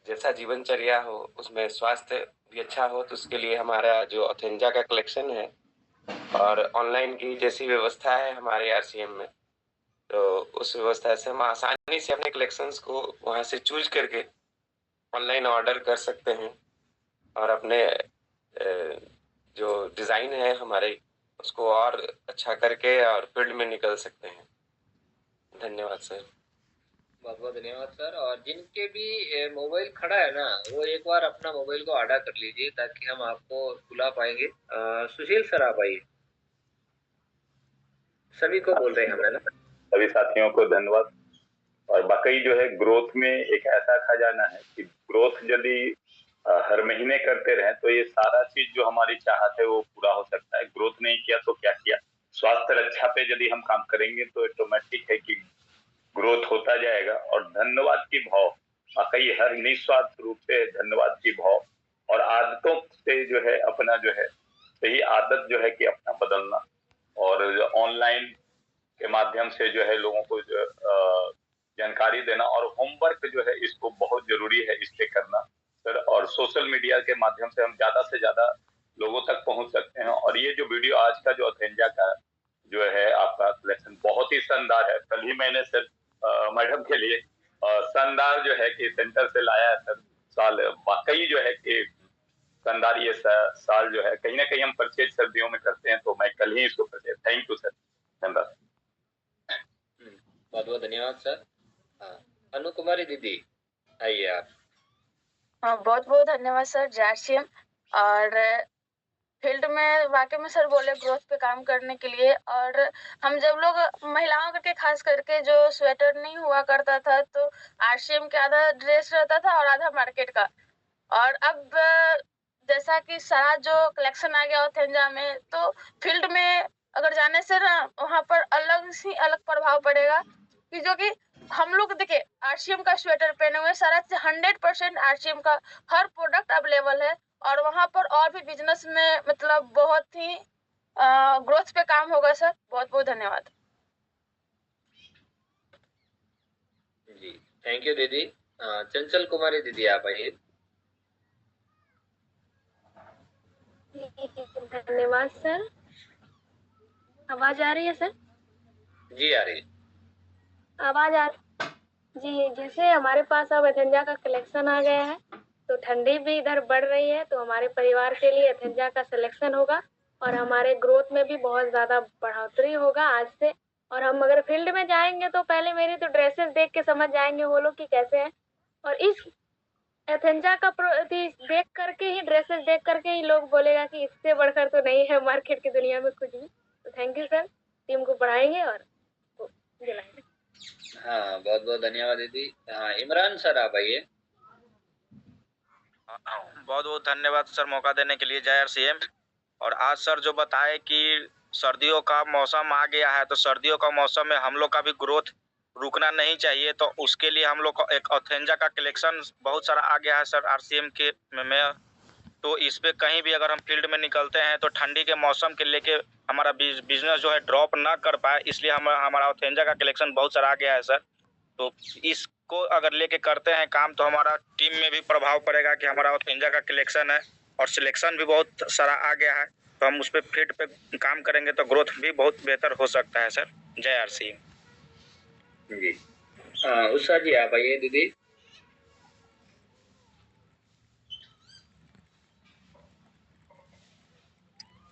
जैसा जीवनचर्या हो उसमें स्वास्थ्य भी अच्छा हो, तो उसके लिए हमारा जो ऑथेंजा का कलेक्शन है और ऑनलाइन की जैसी व्यवस्था है हमारे RCM में, तो उस व्यवस्था से हम आसानी से अपने कलेक्शंस को वहाँ से चूज करके ऑनलाइन ऑर्डर कर सकते हैं और अपने जो डिज़ाइन है हमारे उसको और अच्छा करके और फील्ड में निकल सकते हैं। धन्यवाद सर। बहुत बहुत धन्यवाद सर। और जिनके भी मोबाइल खड़ा है ना, वो एक बार अपना मोबाइल को आड़ा कर लीजिए ताकि हम आपको बुला पाएंगे। सुशील सर आप आइए। सभी को बोल रहे हैं हमें ना। सभी साथियों को धन्यवाद। और वाकई जो है ग्रोथ में एक ऐसा खजाना है कि ग्रोथ यदि हर महीने करते रहे तो ये सारा चीज जो हमारी चाहत है वो पूरा हो सकता है। ग्रोथ नहीं किया तो क्या किया। स्वास्थ्य रक्षा पे यदि हम काम करेंगे तो ऑटोमेटिक है कि ग्रोथ होता जाएगा। और धन्यवाद की भाव, वाकई हर निस्वार्थ रूप से धन्यवाद की भाव और आदतों से जो है अपना जो है सही आदत जो है कि अपना बदलना और ऑनलाइन के माध्यम से जो है लोगों को जो जानकारी देना और होमवर्क जो है इसको बहुत जरूरी है इस पे करना सर। और सोशल मीडिया के माध्यम से हम ज्यादा से ज्यादा लोगों तक पहुंच सकते हैं। और ये जो वीडियो आज का जो अथेंजा का जो है आपका कलेक्शन बहुत ही शानदार है। कल ही मैंने सर मैडम के लिए शानदार जो है कि सेंटर से लाया है सर साल। वाकई जो है कि शानदार ये साल जो है कहीं ना कहीं हम परचेज सर्दियों में करते हैं तो मैं कल ही इसको परचेज। थैंक यू सर, धन्यवाद। बहुत बहुत धन्यवाद सर। अनु कुमारी दीदी आइए आप। हाँ, बहुत बहुत धन्यवाद सर जैसियम। और फील्ड में वाकई में सर बोले ग्रोथ पे काम करने के लिए। और हम जब लोग महिलाओं करके खास करके जो स्वेटर नहीं हुआ करता था तो आरसीएम के आधा ड्रेस रहता था और आधा मार्केट का। और अब जैसा कि सारा जो कलेक्शन आ गया ऑथेंजा में तो फील्ड में अगर जाने से ना वहाँ पर अलग प्रभाव पड़ेगा कि जो कि हम लोग देखिए आरसीएम का स्वेटर पहने हुए सारा 100% आरसीएम का हर प्रोडक्ट अवेलेबल है। और वहाँ पर और भी बिजनेस में मतलब बहुत ही ग्रोथ पे काम होगा सर। बहुत बहुत धन्यवाद जी। थैंक यू दीदी। चंचल कुमारी दीदी आप आइए। धन्यवाद सर। आवाज आ रही है सर? जी आ रही है। आवाज आ जी। जैसे हमारे पास अब अथेंजा का कलेक्शन आ गया है तो ठंडी भी इधर बढ़ रही है तो हमारे परिवार के लिए अथेंजा का सिलेक्शन होगा और हमारे ग्रोथ में भी बहुत ज़्यादा बढ़ोतरी होगा आज से। और हम अगर फील्ड में जाएंगे तो पहले मेरी तो ड्रेसेस देख के समझ जाएंगे वो लोग कि कैसे हैं। और इस एथेंजा का देख करके ही ड्रेसेस देख करके ही लोग बोलेगा कि इससे बढ़कर तो नहीं है मार्केट की दुनिया में कुछ भी। तो थैंक यू सर, टीम को बढ़ाएंगे और दिलाएंगे। हाँ, बहुत बहुत धन्यवाद दीदी। इमरान सर आप आइए। बहुत बहुत धन्यवाद सर मौका देने के लिए जय आरसीएम। और आज सर जो बताए कि सर्दियों का मौसम आ गया है तो सर्दियों का मौसम में हम लोग का भी ग्रोथ रुकना नहीं चाहिए। तो उसके लिए हम लोग का एक ऑथेंजा का कलेक्शन बहुत सारा आ गया है सर आरसीएम के में। तो इस पे कहीं भी अगर हम फील्ड में निकलते हैं तो ठंडी के मौसम के लेके हमारा बिजनेस जो है ड्रॉप ना कर पाए इसलिए हमारा ऑथेंजा का कलेक्शन बहुत सारा आ गया है सर। तो इसको अगर लेके करते हैं काम तो हमारा टीम में भी प्रभाव पड़ेगा कि हमारा ऑथेंजा का कलेक्शन है और सिलेक्शन भी बहुत सारा आ गया है। तो हम उस पर फील्ड पे काम करेंगे तो ग्रोथ भी बहुत बेहतर हो सकता है सर। जय आरसीएम। जी। उषा जी आप आइए दीदी।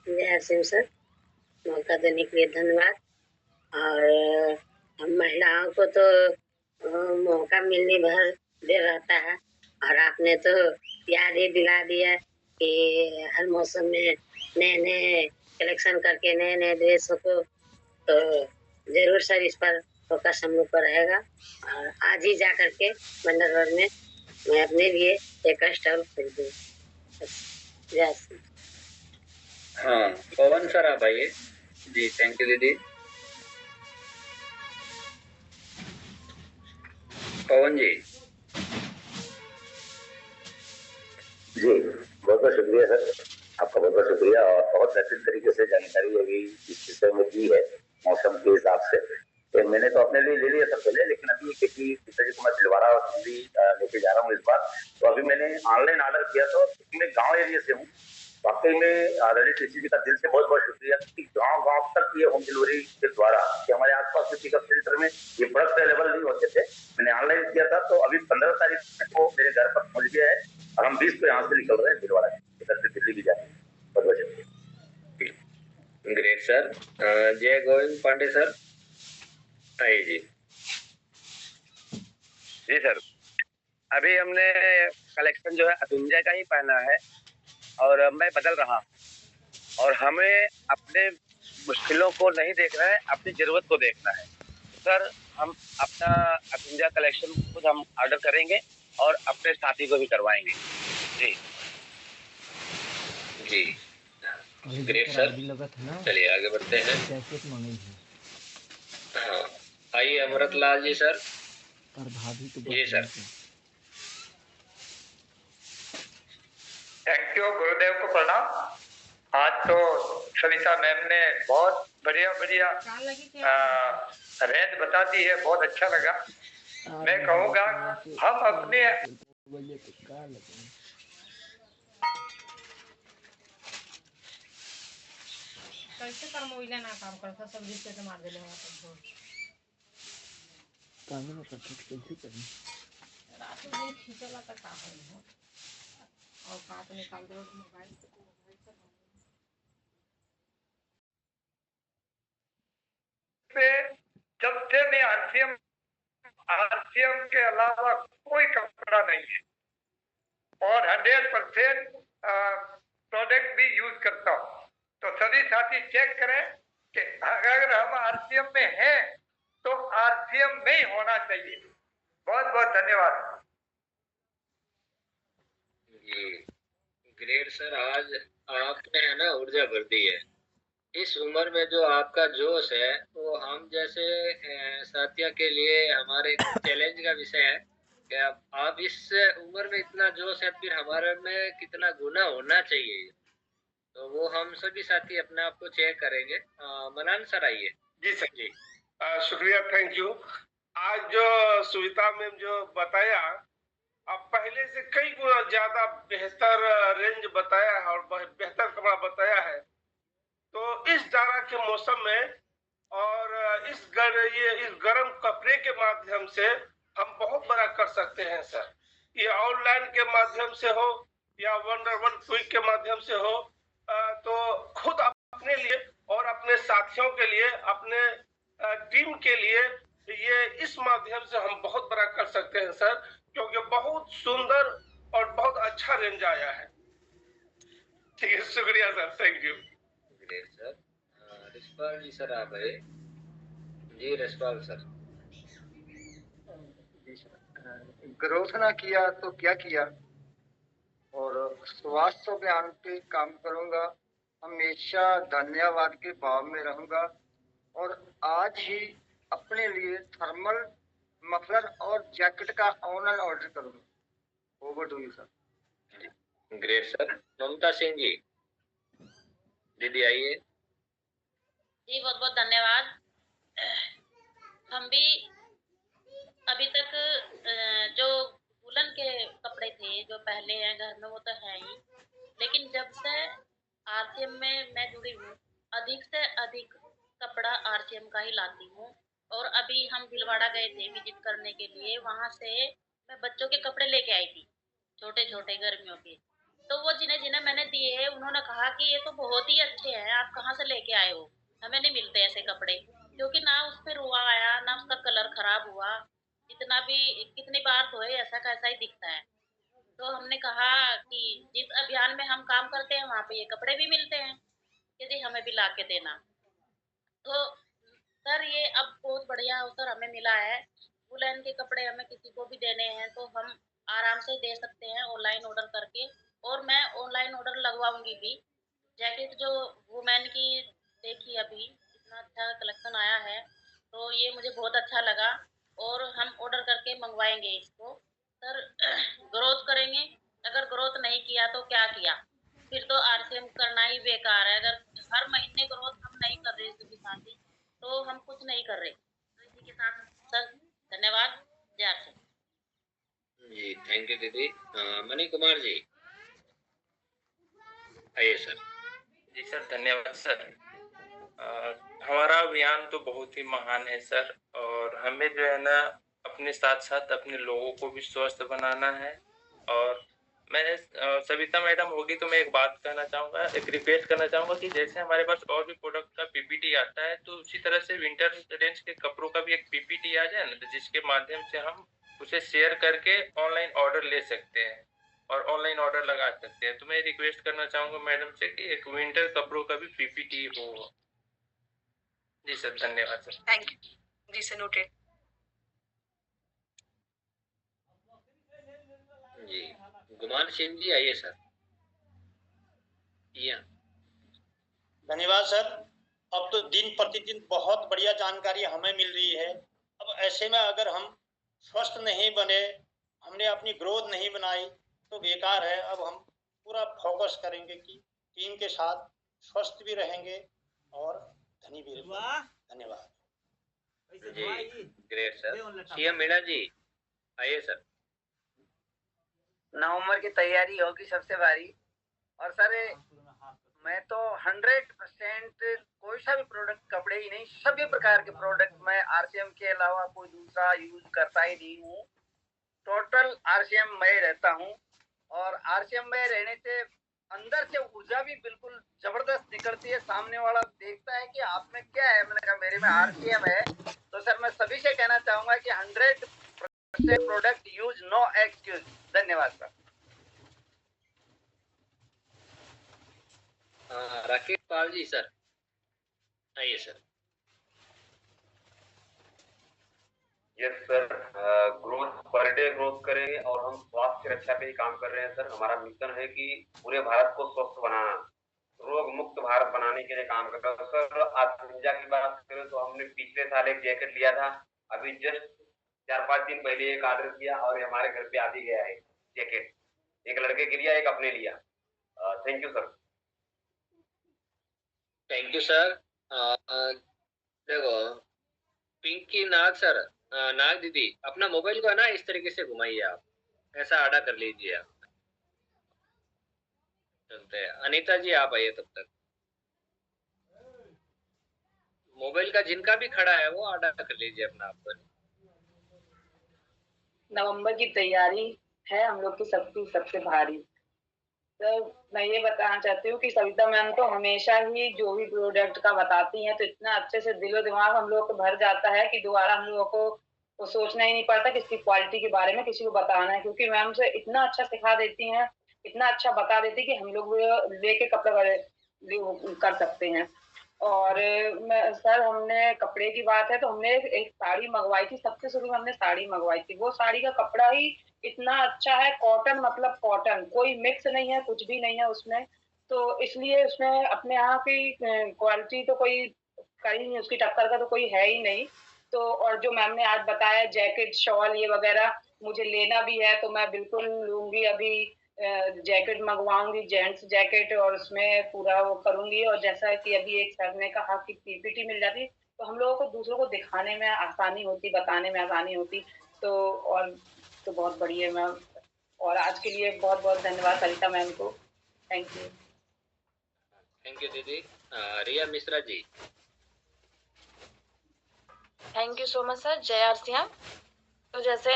जय आरसीएम सर, मौका देने के लिए धन्यवाद। और हम महिलाओं को तो मौका मिलने भर देर रहता है और आपने तो याद ही दिला दिया कि हर मौसम में नए नए कलेक्शन करके नए नए ड्रेसों को तो जरूर सर इस पर फोकस हम लोग पर रहेगा। और आज ही जा करके बंदर रोड में मैं अपने लिए एक स्टॉल खरीदूँ। जय श्री। हाँ, पवन सर आप आइए। जी थैंक यू दीदी। पवन जी। जी बहुत बहुत शुक्रिया सर, आपका बहुत बहुत शुक्रिया। और बहुत बेहतरीन तरीके से जानकारी अभी इस विषय में दी है मौसम के हिसाब से। तो मैंने तो अपने लिए ले लिया था पहले, लेकिन अभी क्योंकि पिताजी को मैं दिलवाड़ा और दिल्ली लेके जा रहा हूँ इस बार, तो अभी मैंने ऑनलाइन ऑर्डर किया। तो मैं गाँव एरिया से हूँ, वाकई में ललित ऋषि जी का दिल से बहुत बहुत शुक्रिया कि गांव तक ये होम डिलीवरी के द्वारा कि हमारे आसपास के पिकअप सेंटर में ये प्रोडक्ट अवेलेबल नहीं होते थे। मैंने ऑनलाइन किया था तो अभी 15 तारीख को मेरे घर पर पहुंच गया है और हम 20 को यहाँ से निकल रहे हैं भिलवाड़ा इधर से दिल्ली भी जाए। बहुत बहुत शुक्रिया। Great sir. जय गोविंद पांडे सर आइए जी। जी सर, अभी हमने कलेक्शन जो है अथेंजा का ही पहना है और मैं बदल रहा हूँ और हमें अपने मुश्किलों को नहीं देखना है, अपनी जरूरत को देखना है। सर हम अपना अथुंजा कलेक्शन खुद हम ऑर्डर करेंगे और अपने साथी को भी करवाएंगे। जी जी ग्रेट सर, चलिए आगे बढ़ते हैं। हाँ आइए अमृत लाल जी सर। जी सर। थैंक यू, गुरुदेव को प्रणाम। आज तो सविता मैम ने बहुत बढ़िया बढ़िया रेंज बता दी है, बहुत अच्छा लगा। मैं कहूँगा हम अपने कैसे कर मोइले ना काम करता सब रिश्ते से मार देले वहां पर काम में करते कैसे करनी रात में खींचला तक का है और बात निकाल दो मोबाइल से जब से मैं आरसीएम के अलावा कोई कपड़ा नहीं है और 100% प्रोडक्ट भी यूज करता हूँ। तो सभी साथी चेक करें कि अगर हम आरसीएम में हैं तो आरसीएम में ही होना चाहिए। बहुत बहुत धन्यवाद। जी ग्रेट सर, आज आपने है ना ऊर्जा भर दी है। इस उम्र में जो आपका जोश है वो हम जैसे साथियों के लिए हमारे चैलेंज का विषय है कि आप इस उम्र में इतना जोश है, फिर हमारे में कितना गुना होना चाहिए। तो वो हम सभी साथी अपने आप को चेक करेंगे। मनान सर आइए। जी सर जी। शुक्रिया, थैंक यू। आज जो सुविता मैम जो बताया, अब पहले से कई गुना ज्यादा बेहतर रेंज बताया है और बेहतर कपड़ा बताया है। तो इस जाड़ा के मौसम में और इस गर्म कपड़े के माध्यम से हम बहुत बड़ा कर सकते हैं सर। ये ऑनलाइन के माध्यम से हो या वंडर वन क्विक के माध्यम से हो, तो खुद अपने लिए और अपने साथियों के लिए, अपने टीम के लिए ये इस माध्यम से हम बहुत बड़ा कर सकते हैं सर, क्योंकि बहुत सुंदर और बहुत अच्छा रेंज आया है। ठीक है, शुक्रिया sir, thank you. Great sir. Rispal ji sir आप है। जी रिस्पाल सर। ग्रोथ ना किया तो क्या किया, और स्वास्थ्य अभियान पे काम करूंगा। हमेशा धन्यवाद के भाव में रहूंगा और आज ही अपने लिए थर्मल मफलर और जैकेट का ऑनलाइन ऑर्डर करूंगा। Over to you sir. Great sir. Mamta Singh ji, दीदी आइए। जी बहुत बहुत धन्यवाद। हम भी अभी तक जो वुलन के कपड़े थे जो पहले हैं घर में वो तो है ही, लेकिन जब से आरसीएम में मैं जुड़ी हूँ अधिक से अधिक कपड़ा आरसीएम का ही लाती हूँ। और अभी हम भीलवाड़ा गए थे विजिट करने के लिए, वहाँ से मैं बच्चों के कपड़े लेके आई थी, छोटे छोटे गर्मियों के। तो वो जिन्हें जिन्हें मैंने दिए हैं उन्होंने कहा कि ये तो बहुत ही अच्छे हैं, आप कहाँ से लेके आए हो, हमें नहीं मिलते ऐसे कपड़े। क्योंकि ना उस पर रुआ आया ना उसका कलर खराब हुआ, जितना भी कितनी बार धोए ऐसा कैसा ही दिखता है। तो हमने कहा कि जिस अभियान में हम काम करते हैं वहाँ पे ये कपड़े भी मिलते हैं, यदि हमें भी ला के देना। तो सर ये अब बहुत बढ़िया अवसर हमें मिला है, वुलन के कपड़े हमें किसी को भी देने हैं तो हम आराम से दे सकते हैं ऑनलाइन ऑर्डर करके। और मैं ऑनलाइन ऑर्डर लगवाऊंगी भी। जैकेट जो वुमेन की देखी अभी इतना अच्छा कलेक्शन आया है तो ये मुझे बहुत अच्छा लगा और हम ऑर्डर करके मंगवाएंगे इसको। सर ग्रोथ करेंगे, अगर ग्रोथ नहीं किया तो क्या किया, फिर तो आरसीएम करना ही बेकार है। अगर हर महीने ग्रोथ हम नहीं कर रहे इसके साथ ही तो हम कुछ नहीं कर रहे। तो इसी के साथ सर धन्यवाद। जय आरसीएम। जी थैंक यू दीदी। मनी कुमार जी आइए सर। जी सर धन्यवाद सर। हमारा अभियान तो बहुत ही महान है सर, और हमें जो है ना अपने साथ साथ अपने लोगों को भी स्वस्थ बनाना है। और मैं सविता मैडम होगी तो मैं एक बात कहना चाहूँगा, एक रिक्वेस्ट करना चाहूँगा कि जैसे हमारे पास और भी प्रोडक्ट का पीपीटी आता है तो उसी तरह से विंटर रेंज के कपड़ों का भी एक पीपीटी आ जाए ना, जिसके माध्यम से हम उसे शेयर करके ऑनलाइन ऑर्डर ले सकते हैं और ऑनलाइन ऑर्डर लगा सकते हैं। तो मैं रिक्वेस्ट करना चाहूँगा मैडम से कि एक विंटर कपड़ों का भी पीपीटी हो। जी सर धन्यवाद सर। Thank you. जी सर नोटेड। जी, गुमान सिंह जी आइए सर। धन्यवाद सर। अब तो दिन प्रतिदिन बहुत बढ़िया जानकारी हमें मिल रही है। अब ऐसे में अगर हम स्वस्थ नहीं बने, हमने अपनी ग्रोथ नहीं बनाई तो बेकार है। अब हम पूरा फोकस करेंगे कि टीम के साथ स्वस्थ भी रहेंगे और धनी भी रहेंगे। धन्यवाद जी, ग्रेट सर। सीएम मीणा जी आइए सर। नवंबर की तैयारी होगी सबसे भारी। और सर मैं तो 100% कोई सा भी प्रोडक्ट, कपड़े ही नहीं, सभी प्रकार के प्रोडक्ट मैं आरसीएम के अलावा कोई दूसरा यूज करता ही नहीं हूँ। टोटल आरसीएम में रहता हूँ। और आरसीएम में रहने से अंदर से ऊर्जा भी बिल्कुल जबरदस्त निकलती है। सामने वाला देखता है कि आप में क्या है। मैंने कहा मेरे में आरसीएम है। तो सर मैं सभी से कहना चाहूंगा कि 100% प्रोडक्ट यूज, नो एक्सक्यूज। धन्यवाद सर। राकेश पाल जी सर आइए sir. Yes sir, growth per day growth करेंगे और हम स्वास्थ्य की रक्षा पे ही काम कर रहे हैं सर। हमारा मिशन है कि पूरे भारत को स्वस्थ बनाना, रोग मुक्त भारत बनाने के लिए काम कर रहा हूँ सर। अथंजा की बात करें तो हमने पिछले साल एक जैकेट लिया था, अभी जस्ट 4-5 दिन पहले एक ऑर्डर किया और ये हमारे घर पे आ भी गया है जैकेट। एक लड़के के लिया, एक अपने लिया। Thank you sir. Thank you sir. देखो पिंकी नाग सर, नाग दीदी अपना मोबाइल को है ना इस तरीके से घुमाइए, आप ऐसा आड़ा कर लीजिए आप। चलते हैं अनीता जी, आप आइए तब तक। मोबाइल का जिनका भी खड़ा है वो आड़ा कर लीजिए अपना आप पर। नवंबर की तैयारी है हम लोग की सबकी सबसे भारी। तो मैं ये बताना चाहती हूँ कि सविता मैम तो हमेशा ही जो भी प्रोडक्ट का बताती हैं तो इतना अच्छे से दिलो दिमाग हम लोग को भर जाता है कि दोबारा हम लोगों को सोचना ही नहीं पड़ता कि इसकी क्वालिटी के बारे में किसी को बताना है, क्योंकि मैम से इतना अच्छा सिखा देती हैं, इतना अच्छा बता देती कि हम लोग लेके कपड़े कर सकते हैं। और सर हमने कपड़े की बात है तो हमने एक साड़ी मंगवाई थी। सबसे शुरू में हमने साड़ी मंगवाई थी। वो साड़ी का कपड़ा ही इतना अच्छा है, कॉटन, मतलब कॉटन, कोई मिक्स नहीं है, कुछ भी नहीं है उसमें। तो इसलिए उसमें अपने यहाँ की क्वालिटी तो कोई कहीं नहीं, उसकी टक्कर का तो कोई है ही नहीं। तो और जो मैम ने आज बताया जैकेट, शॉल ये वगैरह मुझे लेना भी है तो मैं बिल्कुल लूंगी। अभी जैकेट मंगवाऊंगी, जेंट्स जैकेट, और उसमें पूरा वो करूंगी। और जैसा कि अभी एक सर ने कहा कि पीपीटी मिल जाती तो हम लोगों को दूसरों को दिखाने में आसानी होती, बताने में आसानी होती। तो और तो बहुत बढ़िया मैम। और आज के लिए बहुत बहुत धन्यवाद सरिता मैम को। Thank you. थैंक यू दीदी। Riya Mishra ji. Thank you so much sir. जय आरसीएम। तो जैसे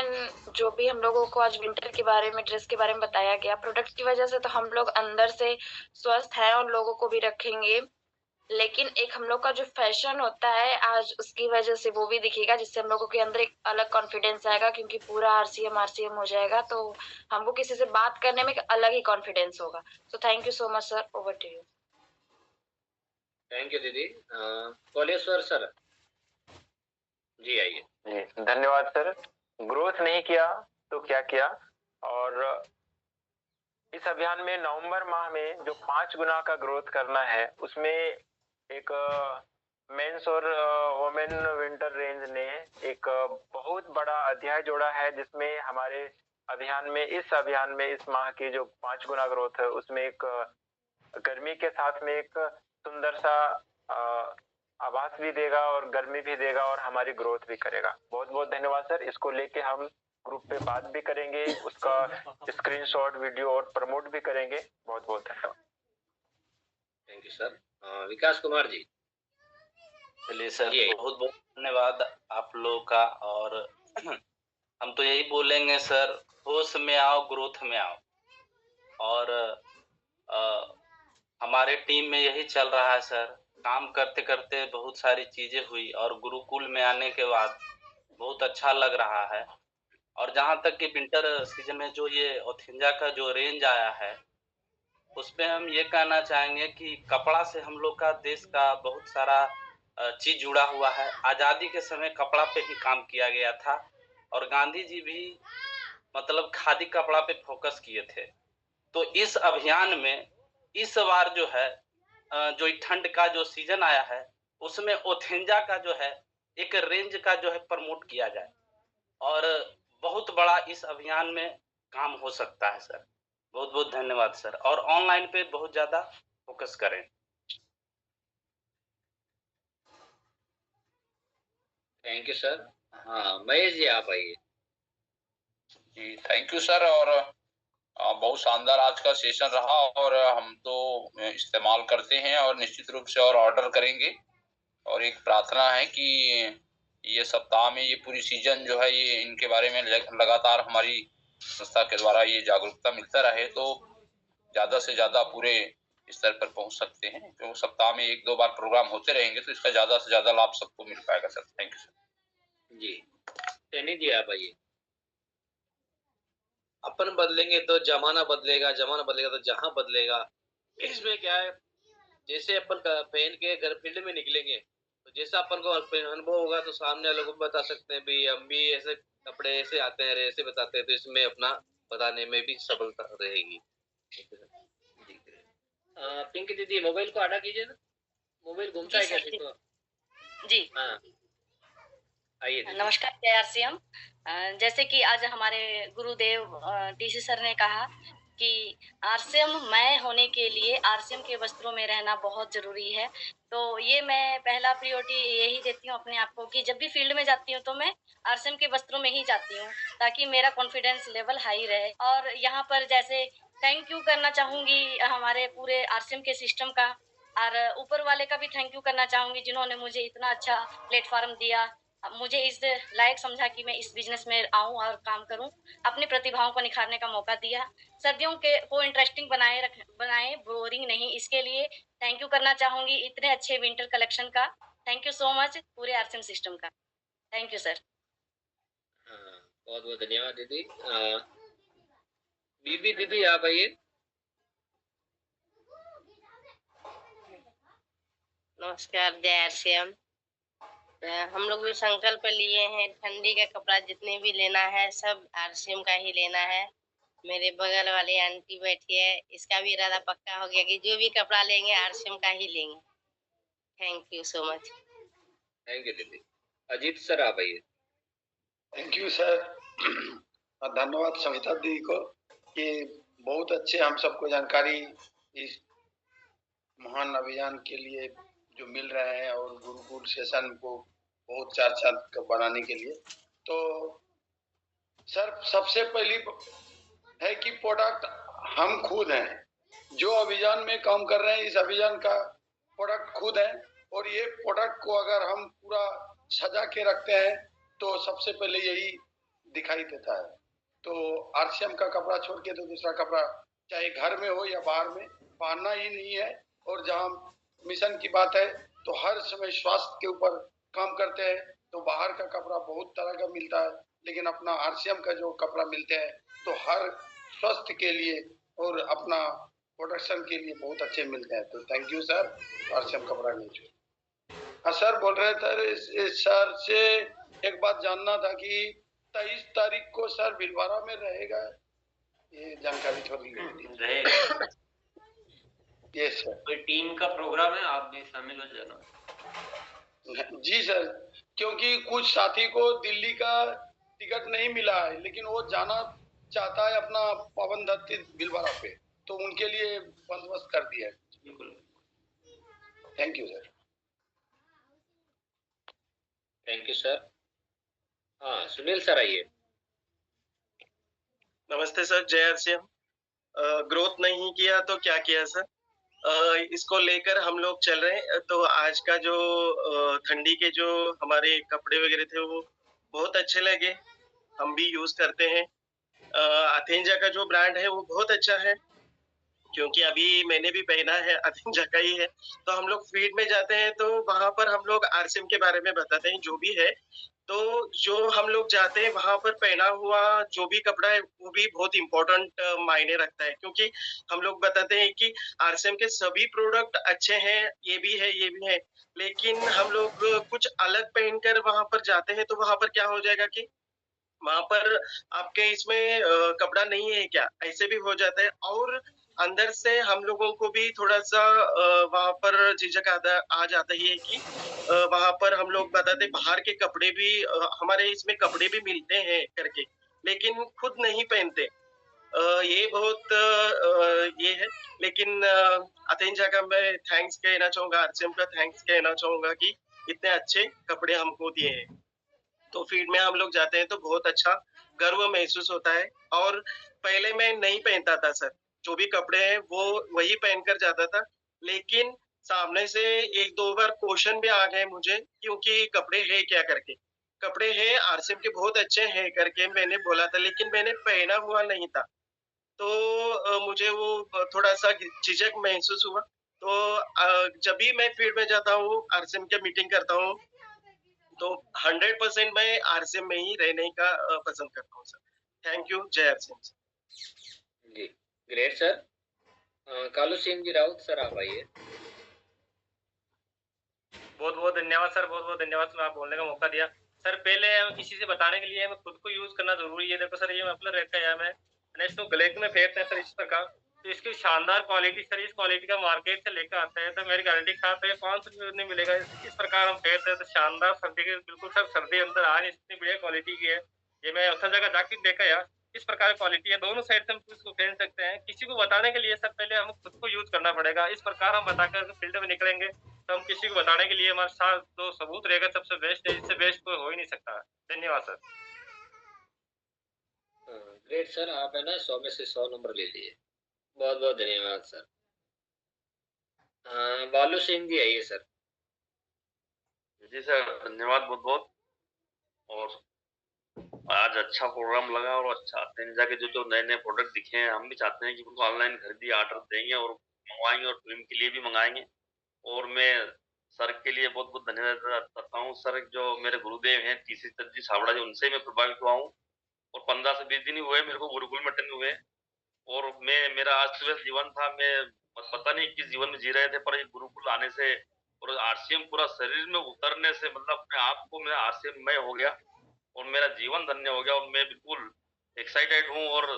जो भी हम लोगों को आज विंटर के बारे में, ड्रेस के बारे में बताया गया, प्रोडक्ट की वजह से तो हम लोग अंदर से स्वस्थ हैं और लोगों को भी रखेंगे। लेकिन एक हम लोग का जो फैशन होता है आज, उसकी वजह से वो भी दिखेगा, जिससे हम लोगों के अंदर एक अलग कॉन्फिडेंस आएगा, क्योंकि पूरा आरसीएम हो जाएगा तो हमको किसी से बात करने में एक अलग ही कॉन्फिडेंस होगा। तो thank you so much sir. Over to you. Thank you दीदी। कोलेश्वर सर जी आइए। जी धन्यवाद सर। ग्रोथ नहीं किया तो क्या किया। और इस अभियान में नवंबर माह में जो 5 गुना का ग्रोथ करना है, उसमें एक मेंस और वुमेन विंटर रेंज ने एक बहुत बड़ा अध्याय जोड़ा है, जिसमें हमारे अभियान में, इस अभियान में, इस माह की जो 5 गुना ग्रोथ है उसमें एक गर्मी के साथ में एक सुंदर सा आभास भी देगा और गर्मी भी देगा और हमारी ग्रोथ भी करेगा। बहुत बहुत धन्यवाद सर। इसको लेके हम ग्रुप पे बात भी करेंगे, उसका स्क्रीनशॉट वीडियो और प्रमोट भी करेंगे। बहुत बहुत धन्यवाद। Thank you sir. Vikas Kumar ji. चलिए सर, बहुत बहुत धन्यवाद आप लोगों का। और हम तो यही बोलेंगे सर, होश में आओ, ग्रोथ में आओ। और हमारे टीम में यही चल रहा है सर। काम करते करते बहुत सारी चीजें हुई और गुरुकुल में आने के बाद बहुत अच्छा लग रहा है। और जहाँ तक कि विंटर सीजन में जो ये ओथेंजा का जो रेंज आया है, उसमें हम ये कहना चाहेंगे कि कपड़ा से हम लोग का देश का बहुत सारा चीज जुड़ा हुआ है। आज़ादी के समय कपड़ा पे ही काम किया गया था और गांधी जी भी मतलब खादी कपड़ा पे फोकस किए थे। तो इस अभियान में इस बार जो है जो ठंड का जो सीजन आया है उसमें ओथेंजा का जो है एक रेंज का जो है प्रमोट किया जाए और बहुत बड़ा इस अभियान में काम हो सकता है सर। बहुत बहुत धन्यवाद सर, और ऑनलाइन पे बहुत ज्यादा फोकस करें। Thank you sir. हाँ महेश जी आप आइए। जी थैंक यू सर। और बहुत शानदार आज का सेशन रहा और हम तो इस्तेमाल करते हैं और निश्चित रूप से और ऑर्डर करेंगे। और एक प्रार्थना है कि ये सप्ताह में ये पूरी सीजन जो है ये इनके बारे में लगातार हमारी संस्था के द्वारा ये जागरूकता मिलता रहे तो ज़्यादा से ज़्यादा पूरे स्तर पर पहुंच सकते हैं। तो सप्ताह में 1-2 बार प्रोग्राम होते रहेंगे तो इसका ज़्यादा से ज़्यादा लाभ सबको मिल पाएगा सर। Thank you sir. जी सैनी जी आप आइए। अपन बदलेंगे तो जमाना बदलेगा, जमाना बदलेगा तो जहां बदलेगा। इसमें क्या है, जैसे अपन पहन के घर फील्ड में निकलेंगे तो जैसा अपन को अनुभव होगा तो सामने वालों को बता सकते हैं भी हम भी ऐसे कपड़े ऐसे आते हैं ऐसे बताते हैं, तो इसमें अपना बताने में भी सफलता रहेगी। पिंकी दीदी मोबाइल को आड़ा कीजिए ना, मोबाइल घूमता है कैसे को। जी हाँ आइए। नमस्कार जय आरसीएम। जैसे कि आज हमारे गुरुदेव टीसी सर ने कहा कि आरसीएम मैं होने के लिए आरसीएम के वस्त्रों में रहना बहुत जरूरी है, तो ये मैं पहला प्रायोरिटी यही देती हूँ अपने आप को कि जब भी फील्ड में जाती हूँ तो मैं आरसीएम के वस्त्रों में ही जाती हूँ ताकि मेरा कॉन्फिडेंस लेवल हाई रहे। और यहाँ पर जैसे थैंक यू करना चाहूँगी हमारे पूरे आरसीएम के सिस्टम का, और ऊपर वाले का भी थैंक यू करना चाहूँगी जिन्होंने मुझे इतना अच्छा प्लेटफॉर्म दिया, मुझे इस लायक समझा कि मैं इस बिजनेस में आऊं और काम करूं, अपनी प्रतिभाओं को निखारने का मौका दिया। सर्दियों के को इंटरेस्टिंग बनाए बोरिंग नहीं, इसके लिए थैंक यू करना चाहूंगी इतने अच्छे विंटर कलेक्शन का। थैंक यू सो मच पूरे आरसीएम सिस्टम का। Thank you sir. बहुत बहुत धन्यवाद दीदी। बीबी दीदी आप आइए। नमस्कार जय आरसीएम। हम लोग भी संकल्प लिए हैं ठंडी का कपड़ा जितने भी लेना है सब आरसीएम का ही लेना है। मेरे बगल वाली आंटी बैठी है, इसका भी इरादा पक्का हो गया कि जो भी कपड़ा लेंगे आरसीएम का ही लेंगे। Thank you so much. Thank you दीदी। अजीत सर आप आइए। Thank you sir. धन्यवाद सविता दी को कि बहुत अच्छे हम सबको जानकारी इस महान अभियान के लिए जो मिल रहे हैं और गुरुकुल सेशन को बहुत चर्चा बनाने के लिए। तो सर सबसे पहली है कि प्रोडक्ट हम खुद हैं, जो अभियान में काम कर रहे हैं इस अभियान का प्रोडक्ट खुद है, और ये प्रोडक्ट को अगर हम पूरा सजा के रखते हैं तो सबसे पहले यही दिखाई देता है। तो आरसीएम का कपड़ा छोड़ के तो दूसरा कपड़ा चाहे घर में हो या बाहर में पहनना ही नहीं है। और जहाँ मिशन की बात है तो हर समय स्वास्थ्य के ऊपर काम करते हैं, तो बाहर का कपड़ा बहुत तरह का मिलता है लेकिन अपना आरसीएम का जो कपड़ा मिलते हैं तो हर स्वास्थ्य के लिए और अपना प्रोडक्शन के लिए बहुत अच्छे मिलते हैं। तो थैंक यू सर, आरसीएम कपड़ा नहीं छोड़। हाँ सर बोल रहे थे सर से एक बात जानना था कि 23 तारीख को सर भिलवाड़ा में रहेगा, ये जानकारी थोड़ी रहेगा। Yes sir. कोई टीम का प्रोग्राम है, आप भी शामिल हो जाना। जी सर, क्योंकि कुछ साथी को दिल्ली का टिकट नहीं मिला है लेकिन वो जाना चाहता है अपना पावन धरती भिलवाड़ा पे, तो उनके लिए बंदोबस्त कर दिया है। Thank you sir. Thank you sir. हाँ सुनील सर आइए। नमस्ते सर, जय आरसीएम। ग्रोथ नहीं किया तो क्या किया सर, इसको लेकर हम लोग चल रहे हैं। तो आज का जो ठंडी के जो हमारे कपड़े वगैरह थे वो बहुत अच्छे लगे, हम भी यूज करते हैं। अथेंजा का जो ब्रांड है वो बहुत अच्छा है, क्योंकि अभी मैंने भी पहना है अथेंजा का ही है। तो हम लोग फील्ड में जाते हैं तो वहां पर हम लोग आरसीएम के बारे में बताते हैं जो भी है। तो जो हम लोग जाते हैं वहां पर पहना हुआ जो भी कपड़ा है वो भी बहुत इम्पोर्टेंट मायने रखता है, क्योंकि हम लोग बताते हैं कि आरसीएम के सभी प्रोडक्ट अच्छे हैं, ये भी है ये भी है, लेकिन हम लोग कुछ अलग पहनकर वहां पर जाते हैं तो वहां पर क्या हो जाएगा कि वहां पर आपके इसमें कपड़ा नहीं है क्या, ऐसे भी हो जाता है। और अंदर से हम लोगों को भी थोड़ा सा वहां पर झिझक आ जाता है कि वहां पर हम लोग बताते बाहर के कपड़े भी हमारे इसमें कपड़े भी मिलते हैं करके, लेकिन खुद नहीं पहनते। ये बहुत ये है। लेकिन अतेंजा का मैं थैंक्स कहना चाहूंगा, आरसीएम का थैंक्स कहना चाहूंगा कि इतने अच्छे कपड़े हमको दिए हैं। तो फील्ड में हम लोग जाते हैं तो बहुत अच्छा गर्व महसूस होता है। और पहले मैं नहीं पहनता था सर, जो भी कपड़े हैं वो वही पहनकर जाता था, लेकिन सामने से 1-2 बार क्वेश्चन भी आ गए मुझे, क्योंकि कपड़े है क्या करके। कपड़े हैं आरसीएम के बहुत अच्छे हैं करके मैंने बोला था, लेकिन मैंने पहना हुआ नहीं था। तो मुझे वो थोड़ा-सा झिझक महसूस हुआ। तो जब भी मैं फील्ड में जाता हूँ, आरसीएम की मीटिंग करता हूँ, तो 100% मैं आरसीएम में ही रहने का पसंद करता हूँ सर। थैंक यू, जय आरसीएम सर। जी, great sir. Kalu Singh ji Raut sir, आप आइए। बहुत बहुत धन्यवाद सर, बहुत बहुत धन्यवाद सर, आप बोलने का मौका दिया। सर पहले किसी से बताने के लिए मैं खुद को यूज करना जरूरी है। देखो सर, ये मतलब रहता है मैं इसको गले में फेंकते हैं सर इस प्रकार, तो इसकी शानदार क्वालिटी सर, इस क्वालिटी का मार्केट से लेकर आते हैं तो मेरी गारंटी के साथ है 500 रुपये नहीं मिलेगा। इस प्रकार हम फेंकते हैं तो शानदार सर्दी के बिल्कुल सर, सर्दी अंदर आ नहीं, इतनी बढ़िया क्वालिटी की है। ये मैं उस जगह जाके देखा यार, इस प्रकार क्वालिटी है, दोनों साइड से हम इसको पहन सकते हैं। किसी को बताने के लिए सर पहले हमें खुद को यूज करना पड़ेगा। इस प्रकार हम बताकर फील्ड में निकलेंगे तो हम किसी को बताने के लिए हमारे साथ जो सबूत रहेगा सबसे बेस्ट है, इससे बेस्ट कोई हो ही नहीं सकता। धन्यवाद सर। ग्रेट सर, आप है ना 100 में से 100 नंबर ले लिए। बहुत बहुत धन्यवाद सर। बालू सिंह जी आइए सर। जी सर, धन्यवाद बहुत बहुत। और आज अच्छा प्रोग्राम लगा और अच्छा तेंजा के जो नए नए प्रोडक्ट दिखे हैं, हम भी चाहते हैं कि उनको ऑनलाइन खरीदी ऑर्डर देंगे और मंगवाएंगे और फिल्म के लिए भी मंगाएंगे। और मैं सर के लिए बहुत बहुत धन्यवाद करता हूँ। सर जो मेरे गुरुदेव हैं टीसी जी छाबड़ा जी, उनसे मैं प्रभावित हुआ हूँ और 15 से 20 दिन ही हुए मेरे को गुरुकुल में अटेंड हुए। और मेरा आज सुबह जीवन था, मैं पता नहीं किस जीवन में जी रहे थे, पर ये गुरुकुल आने से और आरसीएम पूरा शरीर में उतरने से मतलब अपने आप को मैं आरसीएम में हो गया और मेरा जीवन धन्य हो गया और मैं बिल्कुल एक्साइटेड हूँ। और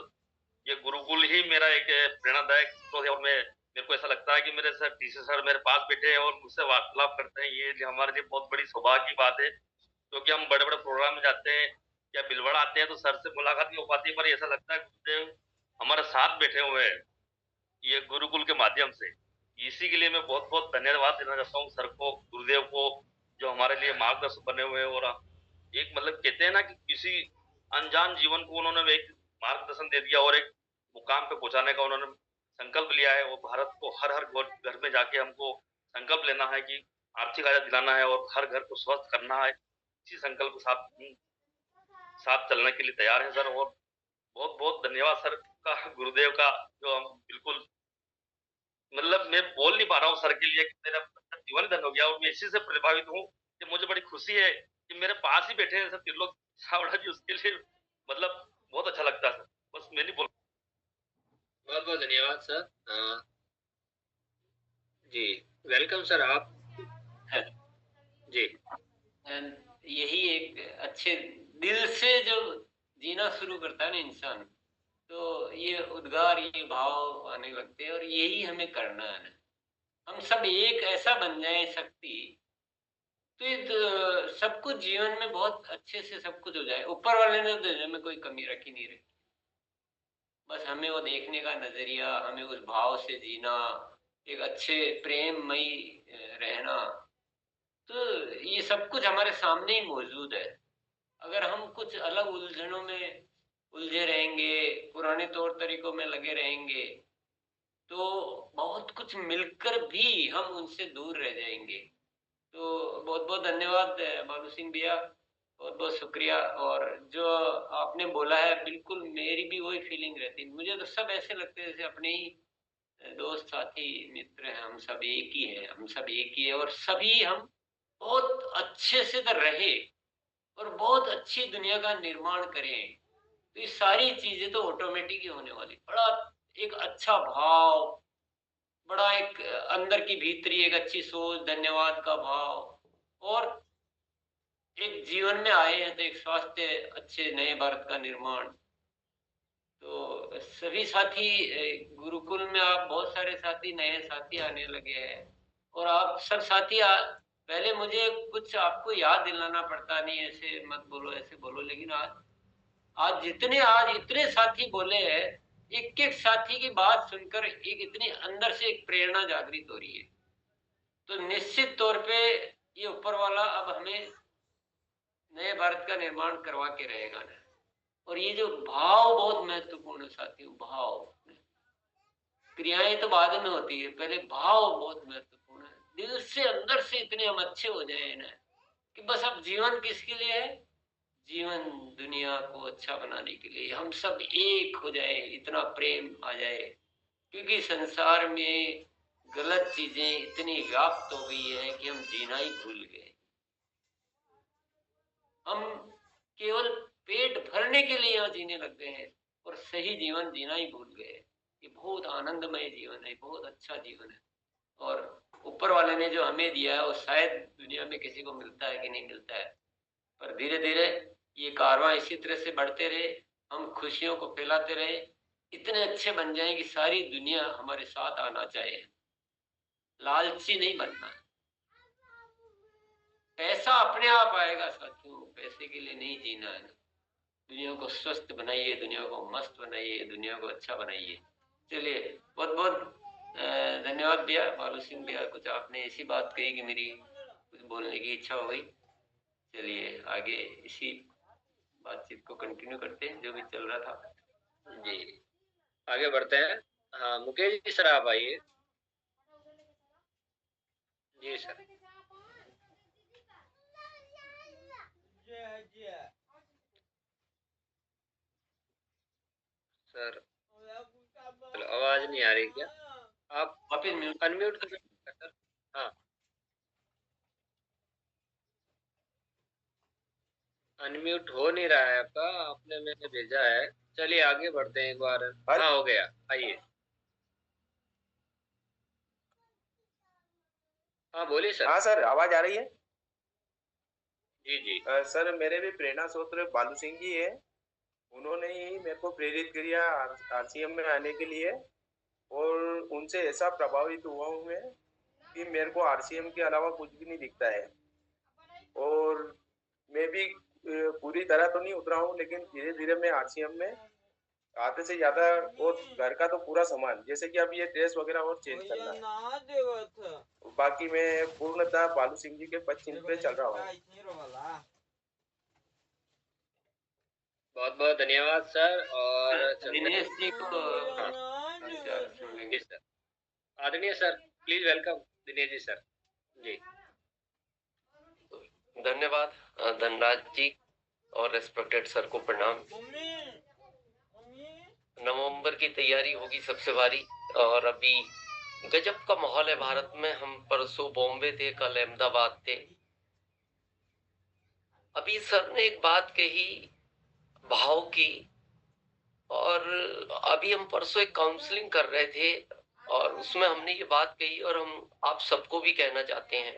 ये गुरुकुल ही मेरा एक प्रेरणादायक स्रोत है। और मेरे को ऐसा लगता है कि मेरे सर टीसी सर मेरे पास बैठे हैं और मुझसे वार्तालाप करते हैं, ये हमारे लिए बहुत बड़ी सौभाग्य की बात है। क्योंकि हम बड़े बड़े प्रोग्राम में जाते हैं या बिलवड़ा आते हैं तो सर से मुलाकात नहीं हो पाती है, पर ऐसा लगता है गुरुदेव हमारे साथ बैठे हुए हैं ये गुरुकुल के माध्यम से। इसी के लिए मैं बहुत बहुत धन्यवाद देना चाहता हूँ सर को, गुरुदेव को, जो हमारे लिए मार्गदर्शक बने हुए हैं। और एक मतलब कहते हैं ना कि किसी अनजान जीवन को उन्होंने एक मार्गदर्शन दे दिया और एक मुकाम पे पहुंचाने का उन्होंने संकल्प लिया है। और भारत को हर हर घर में जाके हमको संकल्प लेना है कि आर्थिक आजादी दिलाना है और हर घर को स्वस्थ करना है। इसी संकल्प के साथ चलने के लिए तैयार है सर। और बहुत बहुत धन्यवाद सर का, गुरुदेव का, जो हम बिल्कुल मतलब मैं बोल नहीं पा रहा हूँ सर के लिए कि मेरा जीवन धन हो गया। और मैं इसी से प्रभावित हूँ कि मुझे बड़ी खुशी है कि मेरे पास ही बैठे हैं सर त्रिलोक छाबड़ा जी, उसके लिए मतलब बहुत अच्छा लगता है सर। बस मैं नहीं बोल। बहुत बहुत धन्यवाद सर। जी वेलकम सर। आप जी यही एक अच्छे दिल से जो जीना शुरू करता है ना इंसान, तो ये उद्गार, ये भाव आने लगते हैं और यही हमें करना है। हम सब एक ऐसा बन जाए शक्ति, तो सब कुछ जीवन में बहुत अच्छे से सब कुछ हो जाए। ऊपर वाले ने देने में कोई कमी रखी नहीं रखी, बस हमें वो देखने का नजरिया, हमें उस भाव से जीना, एक अच्छे प्रेममयी रहना, तो ये सब कुछ हमारे सामने ही मौजूद है। अगर हम कुछ अलग उलझनों में उलझे रहेंगे, पुराने तौर तरीकों में लगे रहेंगे, तो बहुत कुछ मिलकर भी हम उनसे दूर रह जाएंगे। तो बहुत बहुत धन्यवाद बालू सिंह भैया, बहुत बहुत शुक्रिया। और जो आपने बोला है बिल्कुल मेरी भी वही फीलिंग रहती है। मुझे तो सब ऐसे लगते हैं जैसे अपने ही दोस्त साथी मित्र हैं, हम सब एक ही हैं, हम सब एक ही है और सभी हम बहुत अच्छे से तो रहे और बहुत अच्छी दुनिया का निर्माण करें। तो ये सारी चीजें तो ऑटोमेटिक ही होने वाली। बड़ा एक अच्छा भाव, बड़ा एक अंदर की भीतरी एक अच्छी सोच, धन्यवाद का भाव और एक जीवन में आए हैं तो एक स्वास्थ्य अच्छे नए भारत का निर्माण। तो सभी साथी गुरुकुल में आप बहुत सारे साथी नए साथी आने लगे हैं और आप सब साथी पहले मुझे कुछ आपको याद दिलाना पड़ता, नहीं ऐसे मत बोलो ऐसे बोलो, लेकिन आज इतने साथी बोले हैं, एक एक साथी की बात सुनकर एक इतनी अंदर से एक प्रेरणा जागृत हो रही है। तो निश्चित तौर पे ये ऊपर वाला अब हमें नए भारत का निर्माण करवा के रहेगा ना। और ये जो भाव बहुत महत्वपूर्ण है साथियों, भाव, क्रियाएं तो बाद में होती है, पहले भाव बहुत महत्वपूर्ण है। दिल से अंदर से इतने हम अच्छे हो जाए ना कि बस अब जीवन किसके लिए है, जीवन दुनिया को अच्छा बनाने के लिए हम सब एक हो जाए, इतना प्रेम आ जाए। क्योंकि संसार में गलत चीजें इतनी व्याप्त हो गई है कि हम जीना ही भूल गए। हम केवल पेट भरने के लिए यहाँ जीने लग गए हैं और सही जीवन जीना ही भूल गए। ये बहुत आनंदमय जीवन है, बहुत अच्छा जीवन है और ऊपर वाले ने जो हमें दिया है वो शायद दुनिया में किसी को मिलता है कि नहीं मिलता है, पर धीरे धीरे ये कारवां इसी तरह से बढ़ते रहे, हम खुशियों को फैलाते रहे, इतने अच्छे बन जाए कि सारी दुनिया हमारे साथ आना चाहे। लालची नहीं बनना है। पैसा अपने आप आएगा साथियों, पैसे के लिए नहीं जीना है। दुनिया को स्वस्थ बनाइए, दुनिया को मस्त बनाइए, दुनिया को अच्छा बनाइए। चलिए, बहुत बहुत धन्यवाद भैया। बालू सिंह भैया, कुछ आपने ऐसी बात कही कि मेरी कुछ बोलने की इच्छा हो गई। चलिए आगे इसी बातचीत को कंटिन्यू करते हैं जो भी चल रहा था। जी आगे बढ़ते हैं। हाँ मुकेश जी सर आप आइए। जी सर। सर चलो, आवाज नहीं आ रही क्या? आप अनम्यूट कर सकते हैं सर। हाँ अनम्यूट हो नहीं रहा है आपका, आपने मैंने भेजा है। चलिए आगे बढ़ते हैं एक बार। हाँ हो गया, आइए। हाँ बोलिए सर। हाँ सर, आवाज आ रही है? जी जी। सर मेरे भी प्रेरणा स्रोत बालू सिंह जी है। उन्होंने ही मेरे को प्रेरित किया आरसीएम में आने के लिए और उनसे ऐसा प्रभावित हुआ हूँ मैं कि मेरे को आरसीएम के अलावा कुछ भी नहीं दिखता है। और मैं भी पूरी तरह तो नहीं उतरा हूँ, लेकिन धीरे धीरे मैं आरसीएम में आधे से ज्यादा और घर का तो पूरा सामान, जैसे कि अब ये ड्रेस वगैरह और चेंज करना है। बाकी मैं पूर्णतः बालू सिंह जी के पश्चिम पे चल रहा हूँ। बहुत बहुत धन्यवाद सर। और दिनेश जी को सर आदरणीय sir, please welcome Dinesh ji sir. जी धन्यवाद धनराज जी और रेस्पेक्टेड सर को प्रणाम। नवंबर की तैयारी होगी सबसे भारी और अभी गजब का माहौल है भारत में। हम परसों बॉम्बे थे, कल अहमदाबाद थे। अभी सर ने एक बात कही भाव की, और अभी हम परसों एक काउंसलिंग कर रहे थे और उसमें हमने ये बात कही और हम आप सबको भी कहना चाहते हैं,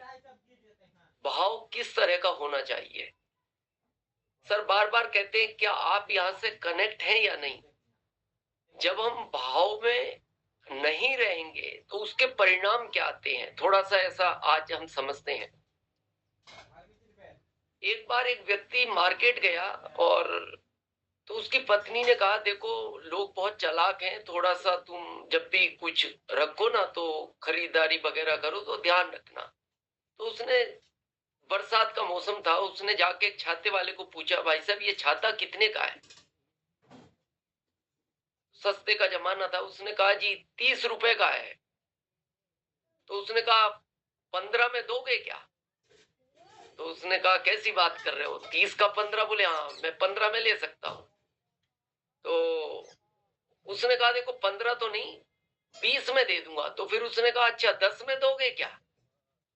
भाव किस तरह का होना चाहिए। सर बार बार कहते हैं क्या आप यहाँ से कनेक्ट हैं या नहीं। जब हम भाव में नहीं रहेंगे तो उसके परिणाम क्या आते हैं, थोड़ा सा ऐसा आज हम समझते हैं। एक बार एक व्यक्ति मार्केट गया और तो उसकी पत्नी ने कहा देखो लोग बहुत चालाक हैं, थोड़ा सा तुम जब भी कुछ रखो ना तो खरीदारी वगैरह करो तो ध्यान रखना। तो उसने, बरसात का मौसम था, उसने जाके एक छाते वाले को पूछा भाई साहब ये छाता कितने का है। सस्ते का जमाना था। उसने कहा जी 30 रुपए का है। तो उसने कहा 15 में दोगे क्या। तो उसने कहा कैसी बात कर रहे हो, 30 का 15। बोले हाँ मैं 15 में ले सकता हूँ। तो उसने कहा देखो 15 तो नहीं 20 में दे दूंगा। तो फिर उसने कहा अच्छा 10 में दोगे क्या।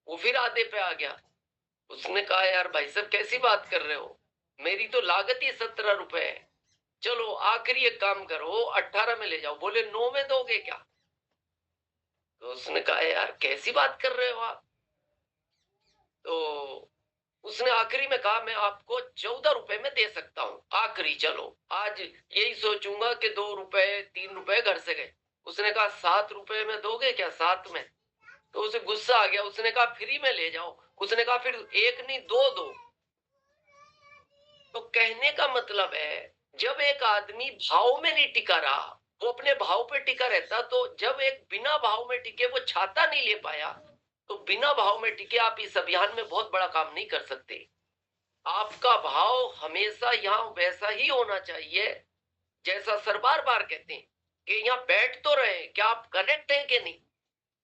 वो फिर आधे पे आ गया। उसने कहा यार भाई साहब कैसी बात कर रहे हो, मेरी तो लागत ही 17 रुपए है, चलो आखिरी एक काम करो 18 में ले जाओ। बोले 9 में दोगे क्या। तो उसने कहा यार कैसी बात कर रहे हो आप। तो उसने आखिरी में कहा मैं आपको 14 रुपए में दे सकता हूँ आखिरी, चलो आज यही सोचूंगा कि 2 रुपए 3 रुपए घर से गए। उसने कहा 7 रुपए में दोगे क्या, 7 में? तो उसे गुस्सा आ गया, उसने कहा फ्री में ले जाओ। उसने कहा फिर 1 नहीं 2 दो। तो कहने का मतलब है जब एक आदमी भाव में नहीं टिका रहा, वो अपने भाव पे टिका रहता, तो जब एक बिना भाव में टिके वो छाता नहीं ले पाया, तो बिना भाव में टिके आप इस अभियान में बहुत बड़ा काम नहीं कर सकते। आपका भाव हमेशा यहाँ वैसा ही होना चाहिए जैसा सर बार बार कहते हैं कि यहाँ बैठ तो रहे, क्या आप कनेक्ट हैं कि नहीं?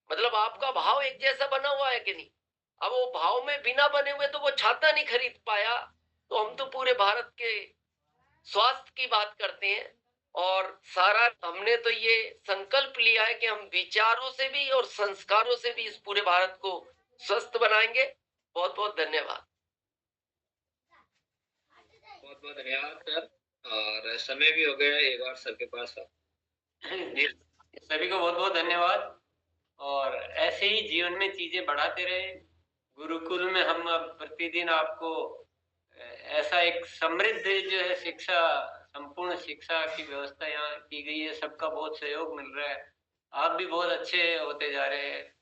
मतलब आपका भाव एक जैसा बना हुआ है कि नहीं? अब वो भाव में बिना बने हुए तो वो छाता नहीं खरीद पाया। तो हम तो पूरे भारत के स्वास्थ्य की बात करते हैं, और सारा हमने तो ये संकल्प लिया है कि हम विचारों से भी और संस्कारों से भी इस पूरे भारत को स्वस्थ बनाएंगे। बहुत बहुत धन्यवाद। बहुत बहुत धन्यवाद सर, और समय भी हो गया, एक बार सर के पास जी, सभी को बहुत बहुत धन्यवाद। और ऐसे ही जीवन में चीजें बढ़ाते रहे। गुरुकुल में हम अब प्रतिदिन आपको ऐसा एक समृद्ध जो है शिक्षा, संपूर्ण शिक्षा की व्यवस्था यहाँ की गई है। सबका बहुत सहयोग मिल रहा है, आप भी बहुत अच्छे होते जा रहे हैं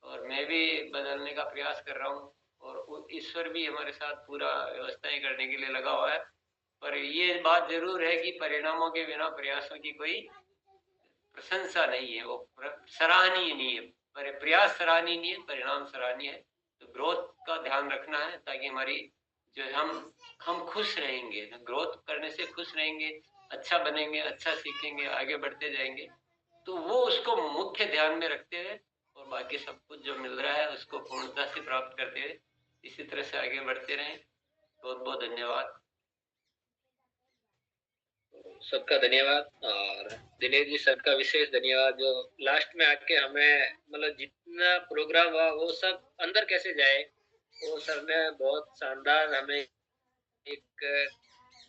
और मैं भी बदलने का प्रयास कर रहा हूँ, और ईश्वर भी हमारे साथ पूरा व्यवस्थाएं करने के लिए लगा हुआ है। पर ये बात जरूर है कि परिणामों के बिना प्रयासों की कोई प्रशंसा नहीं है, वो सराहनीय नहीं है। पर प्रयास सराहनीय नहीं है, परिणाम सराहनीय है। तो ग्रोथ का ध्यान रखना है ताकि हमारी जो है हम खुश रहेंगे। ग्रोथ करने से खुश रहेंगे, अच्छा बनेंगे, अच्छा सीखेंगे, आगे बढ़ते जाएंगे। तो वो उसको मुख्य ध्यान में रखते हुए और बाकी सब कुछ जो मिल रहा है उसको पूर्णता से प्राप्त करते हुए इसी तरह से आगे बढ़ते रहें। बहुत बहुत धन्यवाद। सबका धन्यवाद, और दिनेश जी सबका विशेष धन्यवाद जो लास्ट में आके हमें मतलब जितना प्रोग्राम हुआ वो सब अंदर कैसे जाए, वो सर ने बहुत शानदार हमें एक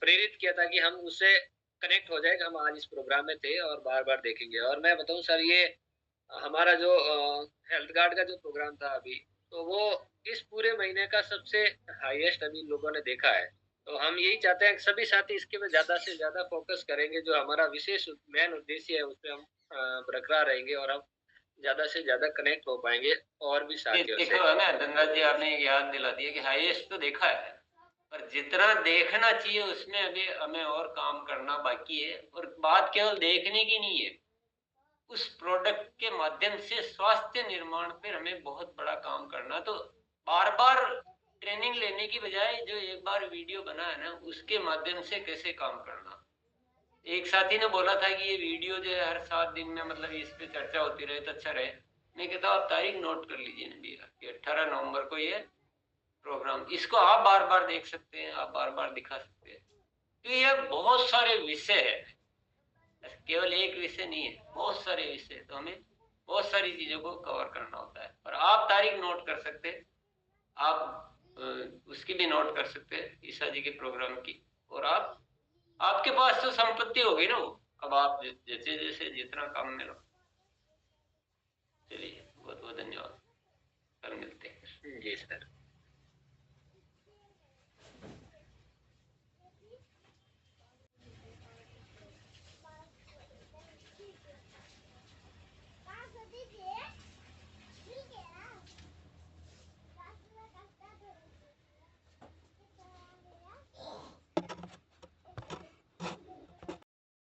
प्रेरित किया था कि हम उससे कनेक्ट हो जाए। हम आज इस प्रोग्राम में थे और बार बार देखेंगे। और मैं बताऊं सर, ये हमारा जो हेल्थ गार्ड का जो प्रोग्राम था अभी, तो वो इस पूरे महीने का सबसे हाईएस्ट अभी लोगों ने देखा है। तो हम यही चाहते हैं कि सभी साथी इसके में ज्यादा से ज्यादा फोकस करेंगे। जो हमारा विशेष मेन उद्देश्य है उस पर हम बरकरार रहेंगे और हम ज्यादा से ज्यादा कनेक्ट हो पाएंगे और भी साथियों से। देखो ना धनराज जी, आपने याद दिला दिया कि हाईएस्ट तो देखा है, पर जितना देखना चाहिए उसमें अभी हमें और काम करना बाकी है। और बात केवल देखने की नहीं है, उस प्रोडक्ट के माध्यम से स्वास्थ्य निर्माण पर हमें बहुत बड़ा काम करना। तो बार बार ट्रेनिंग लेने की बजाय जो एक बार वीडियो बना है ना, उसके माध्यम से कैसे काम करना। एक साथी ने बोला था कि ये वीडियो जो है हर 7 दिन में मतलब इस पे चर्चा होती रहे तो अच्छा रहे। मैं कहता हूँ आप तारीख नोट कर लीजिए ना भैया कि 18 नवंबर को ये प्रोग्राम, इसको आप बार बार देख सकते हैं, आप बार बार दिखा सकते हैं। तो ये बहुत सारे विषय है, केवल एक विषय नहीं है, बहुत सारे विषय। तो हमें बहुत सारी चीजों को कवर करना होता है। और आप तारीख नोट कर सकते हैं, आप उसकी भी नोट कर सकते हैं ईसा जी के प्रोग्राम की। और आपके पास तो संपत्ति होगी ना वो, अब आप जैसे जैसे जितना काम में लो। चलिए बहुत बहुत धन्यवाद, कल मिलते हैं। जी सर।